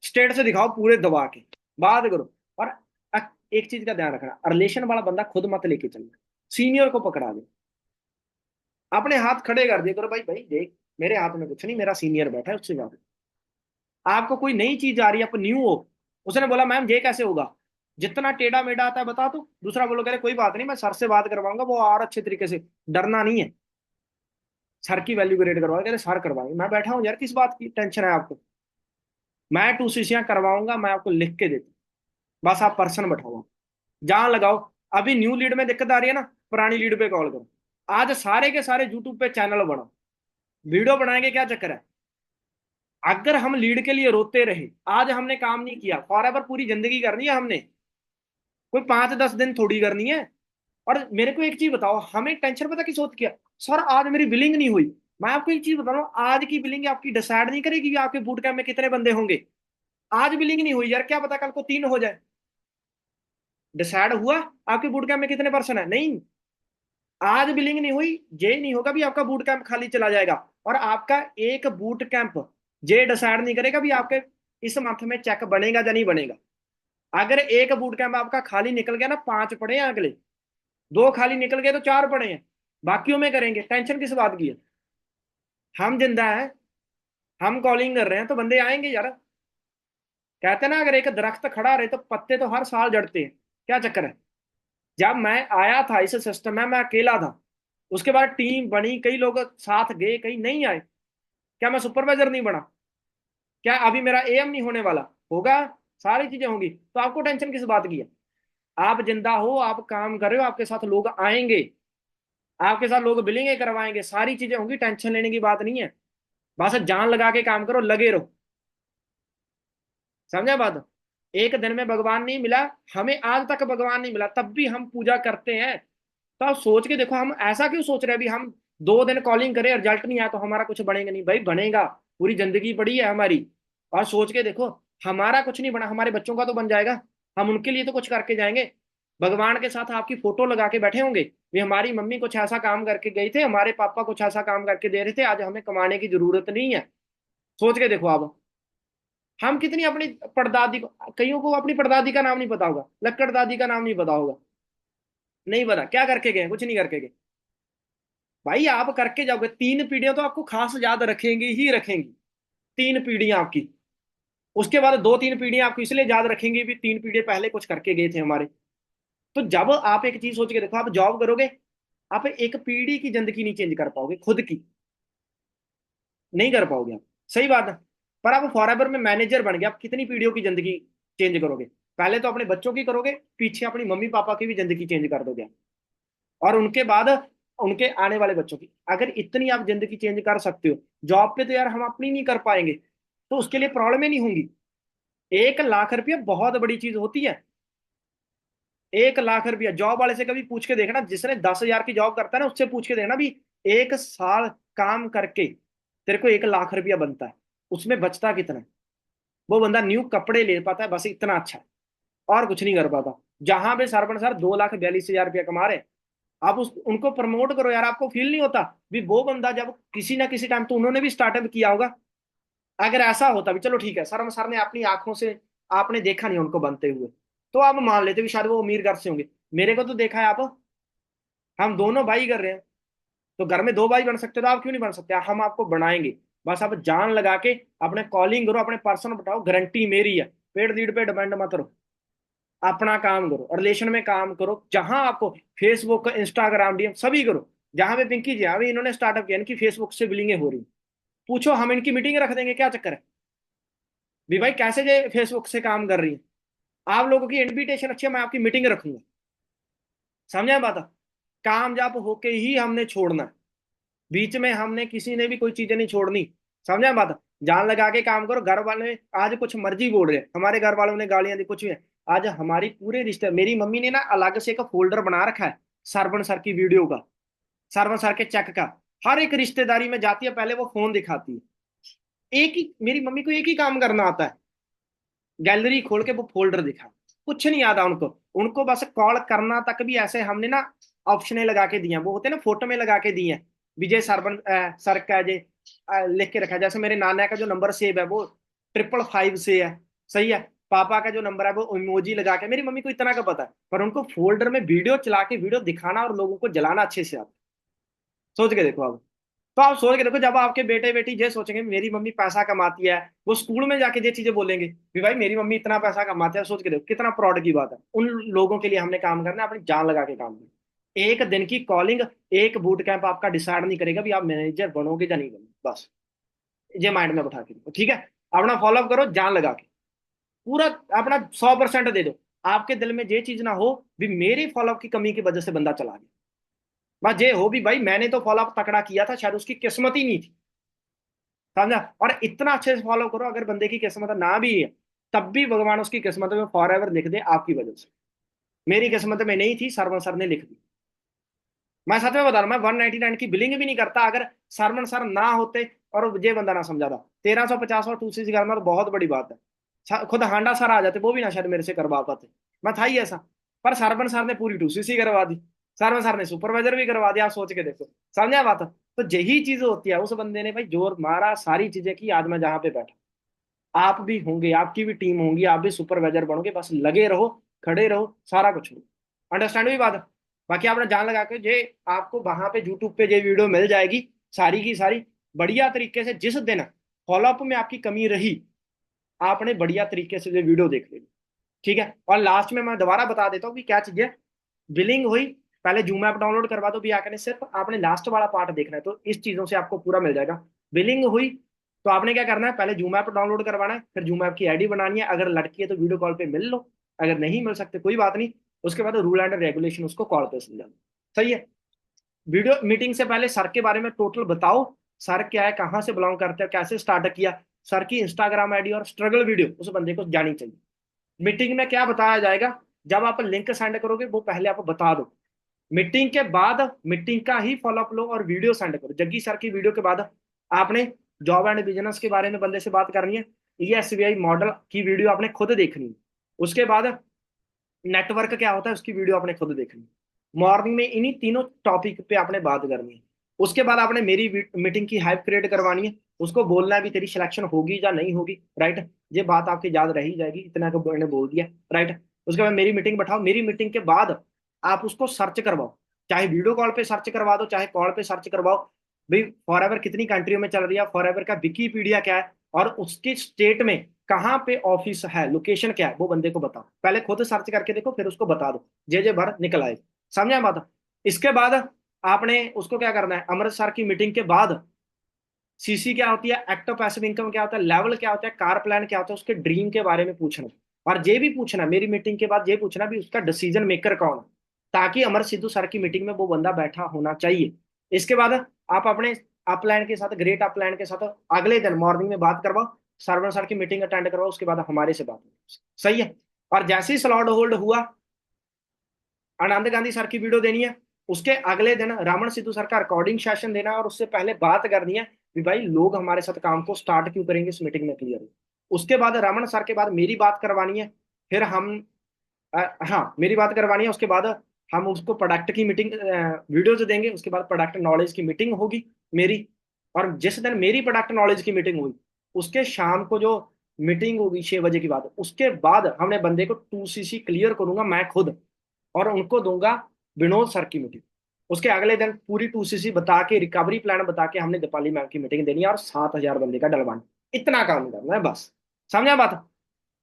S1: स्टेट से दिखाओ पूरे दबा के, बात करो। और एक चीज का ध्यान रखना, रिलेशन वाला बंदा खुद मत लेके चलना, सीनियर को पकड़ा दे, अपने हाथ खड़े कर दिए करो, भाई भाई देख मेरे हाथ में कुछ नहीं, मेरा सीनियर बैठा है उससे बात। आपको कोई नई चीज आ रही है, आप न्यू हो, उसने बोला मैम ये कैसे होगा, जितना टेढ़ा मेढ़ा आता है बता, तो दूसरा बोलो, कह रहे कोई बात नहीं मैं सर से बात करवाऊंगा, वो और अच्छे तरीके से, डरना नहीं है, सर की वैल्यू ग्रेड करवाओ, कह रहे सर करवाएंगे, मैं बैठा हूँ यार, किस बात की टेंशन है आपको, मैं 2CC करवाऊंगा, मैं आपको लिख के देता हूँ, बस आप पर्सन बैठाओ, जहां लगाओ। अभी न्यू लीड में दिक्कत आ रही है ना, पुरानी लीड पे कॉल करो, आज सारे के सारे यूट्यूब पे चैनल बनाओ, वीडियो बनाएंगे, क्या चक्कर है? अगर हम लीड के लिए रोते रहे, आज हमने काम नहीं किया, फॉर एवर पूरी जिंदगी करनी है हमने, कोई 5 10 दिन थोड़ी करनी है। और मेरे को एक चीज बताओ, हमें टेंशन पता किस होती है? सर आज मेरी बिलिंग नहीं हुई। मैं आपको एक चीज बता रहा हूँ, आज की बिलिंग आपकी डिसाइड नहीं करेगी कि आपके बूट कैंप में कितने बंदे होंगे। आज बिलिंग नहीं हुई यार, क्या पता कल को 3 हो जाए। डिसाइड हुआ आपके बूट कैंप में कितने पर्सन है? नहीं। आज बिलिंग नहीं हुई, ये नहीं होगा भी आपका बूट कैंप खाली चला जाएगा। और आपका एक बूट कैंप ये डिसाइड नहीं करेगा भी आपके इस मंथ में चेक बनेगा या नहीं बनेगा। अगर एक बूट कैंप आपका खाली निकल गया ना, 5 पड़े हैं अगले, 2 खाली निकल गए तो 4 पड़े हैं, बाकियों में करेंगे, टेंशन किस बात की है? हम जिंदा है, हम कॉलिंग कर रहे हैं तो बंदे आएंगे यार। कहते हैं ना, अगर एक दरख्त खड़ा रहे तो पत्ते तो हर साल जड़ते हैं, क्या चक्कर है? जब मैं आया था इस सिस्टम में मैं अकेला था, उसके बाद टीम बनी, कई लोग साथ गए, कई नहीं आए, क्या मैं सुपरवाइजर नहीं बना? क्या अभी मेरा AM नहीं होने वाला? होगा, सारी चीजें होंगी, तो आपको टेंशन किस बात की है? आप जिंदा हो, आप काम कर रहे हो, आपके साथ लोग आएंगे, आपके साथ लोग बिलिंग करवाएंगे, सारी चीजें होंगी, टेंशन लेने की बात नहीं है। बस जान लगा के काम करो, लगे रहो। समझा बात? एक दिन में भगवान नहीं मिला, हमें आज तक भगवान नहीं मिला, तब भी हम पूजा करते हैं। तो आप सोच के देखो, हम ऐसा क्यों सोच रहे हैं अभी हम 2 दिन कॉलिंग करें, रिजल्ट नहीं आया तो हमारा कुछ बनेगा नहीं? भाई बनेगा, पूरी जिंदगी पड़ी है हमारी। और सोच के देखो, हमारा कुछ नहीं बना, हमारे बच्चों का तो बन जाएगा, हम उनके लिए तो कुछ करके जाएंगे। भगवान के साथ आपकी फोटो लगा के बैठे होंगे, भी हमारी मम्मी कुछ ऐसा काम करके गई थे, हमारे पापा कुछ ऐसा काम करके दे रहे थे, आज हमें कमाने की जरूरत नहीं है। सोच के देखो आप, हम कितनी अपनी परदादी को, कईयों को अपनी परदादी का नाम नहीं पता होगा, लक्कड़ दादी का नाम नहीं पता होगा, नहीं पता क्या करके गए, कुछ नहीं करके गए। भाई आप करके जाओगे, 3 पीढ़ियां तो आपको खास याद रखेंगी ही रखेंगी, 3 पीढ़ियां आपकी, उसके बाद 2 3 पीढ़ियां आपको इसलिए याद रखेंगी भी 3 पीढ़ी पहले कुछ करके गए थे हमारे। तो जब आप एक चीज सोच के देखो, आप जॉब करोगे, आप एक पीढ़ी की जिंदगी नहीं चेंज कर पाओगे, खुद की नहीं कर पाओगे आप, सही बात है। पर आप फॉरएवर में मैनेजर बन गए, आप कितनी पीढ़ियों की जिंदगी चेंज करोगे? पहले तो अपने बच्चों की करोगे, पीछे अपनी मम्मी पापा की भी जिंदगी चेंज कर दोगे, और उनके बाद उनके आने वाले बच्चों की। अगर इतनी आप जिंदगी चेंज कर सकते हो, जॉब पे तो यार हम अपनी नहीं कर पाएंगे, तो उसके लिए प्रॉब्लम ही नहीं होंगी। 1 लाख रुपया बहुत बड़ी चीज होती है। 1 लाख रुपया जॉब वाले से कभी पूछ के देखना, जिसने 10,000 की जॉब करता है ना, उससे पूछ के देखना भी, 1 साल काम करके तेरे को 1 लाख रुपया बनता है, उसमें बचता कितना है? वो बंदा न्यू कपड़े ले पाता है, बस इतना अच्छा है, और कुछ नहीं कर पाता। जहां पे सरपंच सर 2,42,000 रुपया कमा रहे हैं, आप उस उनको प्रमोट करो यार। आपको फील नहीं होता भी वो बंदा जब किसी ना किसी टाइम तो उन्होंने भी स्टार्टअप किया होगा। अगर ऐसा होता भी चलो ठीक है, सर ने अपनी आंखों से आपने देखा नहीं उनको बनते हुए, तो आप मान लेते भी शायद वो अमीर घर से होंगे। मेरे को तो देखा है आप, हम दोनों भाई कर रहे हैं, तो घर में दो भाई बन सकते हो, तो आप क्यों नहीं बन सकते? हम आपको बनाएंगे। बस आप जान लगा के अपने कॉलिंग करो, अपने पर्सन बताओ, गारंटी मेरी है। पेड लीड पे डिपेंड मत रहो, अपना काम करो, रिलेशन में काम करो। जहां आपको फेसबुक इंस्टाग्राम डीएम सभी करो। जहां पे पिंकी जी अभी इन्होंने स्टार्टअप किया, इनकी फेसबुक से बिलिंगे हो रही, पूछो हम इनकी मीटिंग रख देंगे, क्या चक्कर है भी भाई? कैसे जे फेसबुक से काम कर रही है? आप लोगों की इनविटेशन अच्छी है, मैं आपकी मीटिंग रखूंगा। समझा बात? कामयाब होके ही हमने छोड़ना है, बीच में हमने किसी ने भी कोई चीजें नहीं छोड़नी। समझा बात? जान लगा के काम करो। घर वाले आज कुछ मर्जी बोल रहे हैं, हमारे घर वालों ने गालियां दी, कुछ भी है। आज हमारी पूरे रिश्ते, मेरी मम्मी ने ना अलग से एक फोल्डर बना रखा है सरवण सर की वीडियो का, सरवण सर के चेक का। हर एक रिश्तेदारी में जाती है, पहले वो फोन दिखाती है। एक ही मेरी मम्मी को एक ही काम करना आता है, गैलरी खोल के वो फोल्डर दिखा, कुछ नहीं आता उनको। उनको बस कॉल करना तक भी ऐसे हमने ना ऑप्शन लगा के दिए हैं, वो होते हैं ना फोटो में लगा के दिए हैं, विजय सरबन सर का जे लिख के रखा है। जैसे मेरे नाना का जो नंबर सेव है वो 555 से है, सही है। पापा का जो नंबर है वो इमोजी लगा के, मेरी मम्मी को इतना का पता है, पर उनको फोल्डर में वीडियो चला के वीडियो दिखाना और लोगों को जलाना अच्छे से आता है। सोच के देखो आप। तो आप सोच के देखो, जब आपके बेटे बेटी ये सोचेंगे मेरी मम्मी पैसा कमाती है, वो स्कूल में जाके ये चीजें बोलेंगे कि भाई मेरी मम्मी इतना पैसा कमाती है, सोच के देखो कितना प्राउड की बात है। उन लोगों के लिए हमने काम करना है, अपनी जान लगा के काम करना। एक दिन की कॉलिंग, एक बूट कैंप आपका डिसाइड नहीं करेगा भी आप मैनेजर बनोगे या नहीं बनोगे। बस ये माइंड में बैठा के रखो, ठीक है? अपना फॉलोअप करो जान लगा के, पूरा अपना 100% दे दो। आपके दिल में ये चीज ना हो भी मेरी फॉलोअप की कमी की वजह से बंदा चला गया। बस ये हो भी भाई मैंने तो फॉलोअप तकड़ा किया था, शायद उसकी किस्मत ही नहीं थी। समझा? और इतना अच्छे से फॉलो करो, अगर बंदे की किस्मत ना भी है तब भी भगवान उसकी किस्मत में फॉर एवर लिख दे आपकी वजह से। मेरी किस्मत में नहीं थी, सरवन सर ने लिख दी। मैं सच में बता रहा हूं, मैं 199 की बिलिंग भी नहीं करता अगर सरवन सर ना होते और ये बंदा ना समझा था। 1350 और 2 CC करना तो बहुत बड़ी बात है। खुद हांडा सर आ जाते वो भी ना शायद मेरे से करवा पाते, मैं था ही ऐसा। पर सरवन सर ने पूरी 2 CC करवा दी, सरवन सर ने सुपरवाइजर भी करवा दिया। आप सोच के देखो, समझा बात? तो यही चीज होती है, उस बंदे ने भाई जोर मारा, सारी चीजें की, आज मैं जहां पे बैठा। आप भी होंगे, आपकी भी टीम होंगी, आप भी सुपरवाइजर बनोगे, बस लगे रहो, खड़े रहो, सारा कुछ हो। अंडरस्टैंड हुई बात? बाकी आपने जान लगा के जे आपको वहां पे यूट्यूब पे ये वीडियो मिल जाएगी सारी की सारी, बढ़िया तरीके से। जिस दिन फॉलोअप में आपकी कमी रही, आपने बढ़िया तरीके से ये वीडियो देख लेनी, ठीक है? और लास्ट में मैं दोबारा बता देता हूँ कि क्या चीज है। बिलिंग हुई, पहले जूम ऐप डाउनलोड करवा दो भी आकर, सिर्फ आपने लास्ट वाला पार्ट देखना है, तो इस चीजों से आपको पूरा मिल जाएगा। बिलिंग हुई तो आपने क्या करना है, पहले जूम ऐप डाउनलोड करवाना है, फिर जूम ऐप की आईडी बनानी है। अगर लड़की है तो वीडियो कॉल पे मिल लो, अगर नहीं मिल सकते कोई बात नहीं। उसके बाद रूल एंड रेगुलेशन उसको कॉल पे समझाना, सही है? वीडियो मीटिंग से पहले सर के बारे में टोटल बताओ, सर क्या है, कहाँ से बिलोंग करते हैं, कैसे स्टार्ट किया, सर की इंस्टाग्राम आईडी और स्ट्रगल वीडियो उस बंदे को जानी चाहिए। मीटिंग में क्या बताया जाएगा, जब आप लिंक सेंड करोगे वो पहले आप बता दो। मीटिंग के बाद मीटिंग का ही फॉलोअप लो और वीडियो सेंड करो। जग्गी सर की वीडियो के बाद आपने जॉब एंड बिजनेस के बारे में बंदे से बात करनी है, ये SBI मॉडल की वीडियो आपने खुद देखनी है। उसके बाद नेटवर्क क्या होता है उसकी वीडियो आपने खुद देखनी है। मॉर्निंग में इन्हीं तीनों टॉपिक पे आपने बात करनी है। उसके बाद आपने मेरी मीटिंग की हाइप क्रिएट करवानी है, उसको बोलना है भी तेरी सिलेक्शन होगी या नहीं होगी, राइट? ये बात आपकी याद रह ही जाएगी, इतना को मैंने बोल दिया, राइट? उसके बाद मेरी मीटिंग बैठाओ, मेरी मीटिंग के बाद आप उसको सर्च करवाओ, चाहे वीडियो कॉल पे सर्च करवा दो, चाहे कॉल पे सर्च करवाओ। भाई फॉरएवर कितनी कंट्रियों में चल रही है, फॉरएवर का विकीपीडिया क्या है, और उसके स्टेट में कहाँ पे ऑफिस है, लोकेशन क्या है, वो बंदे को बताओ। पहले खुद सर्च करके देखो, फिर उसको बता दो, जे भर निकल आए। समझा बात? इसके बाद आपने उसको क्या करना है, अमृतसर की मीटिंग के बाद CC क्या होती है, एक्टिव पैसिव इनकम क्या होता है, लेवल क्या होता है, कार प्लान क्या होता है, उसके ड्रीम के बारे में पूछना। और ये भी पूछना मेरी मीटिंग के बाद, ये पूछना भी उसका डिसीजन मेकर कौन है, ताकि अमर सिद्धू सर की मीटिंग में वो बंदा बैठा होना चाहिए। इसके बाद आप अपने अपलाइन के साथ, ग्रेट अपलाइन के साथ अगले दिन मॉर्निंग में बात करवाओ, सर्वन सर की मीटिंग अटेंड करवाओ, उसके बाद हमारे से बात हो, सही है? और जैसे ही स्लॉट होल्ड हुआ, आनंद गांधी सर की वीडियो देनी है, उसके अगले दिन रामन सिद्धू सर का रिकॉर्डिंग सेशन देना है, और उससे पहले बात करनी है कि भाई लोग हमारे साथ काम को स्टार्ट क्यों करेंगे, इस मीटिंग में क्लियर हो। उसके बाद रमन सर के बाद मेरी बात करवानी है, फिर हम हाँ, मेरी बात करवानी है, उसके बाद हम उसको प्रोडक्ट की मीटिंग वीडियोज देंगे, उसके बाद प्रोडक्ट नॉलेज की मीटिंग होगी मेरी। और जिस दिन मेरी प्रोडक्ट नॉलेज की मीटिंग हुई, उसके शाम को जो मीटिंग होगी 6 बजे की बात, उसके बाद हमने बंदे को 2CC क्लियर करूंगा मैं खुद, और उनको दूंगा विनोद सर की मीटिंग। उसके अगले दिन पूरी 2CC बता के, रिकवरी प्लान बता के हमने दीपाली मैम की मीटिंग देनी है, और 7,000 बंदे का डलवाना। इतना काम करना है बस। समझा बात?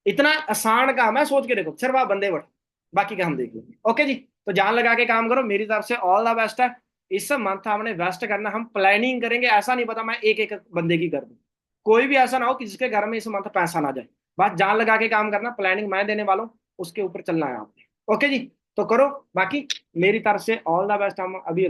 S1: इतना आसान काम है, सोच के देखो, सिर्फ आप बंदे बढ़ो, बाकी का हम देख लेंगे। ओके जी, तो जान लगा के काम करो, मेरी तरफ से ऑल द बेस्ट है। इस मंथ हमने वेस्ट करना, हम प्लानिंग करेंगे, ऐसा नहीं पता मैं एक एक बंदे की कर दूं। कोई भी ऐसा ना हो कि जिसके घर में इस मंथ पैसा ना जाए। बस जान लगा के काम करना, प्लानिंग मैं देने वाला हूँ, उसके ऊपर चलना है आपने। ओके जी, तो करो, बाकी मेरी तरफ से ऑल द बेस्ट। हम अभी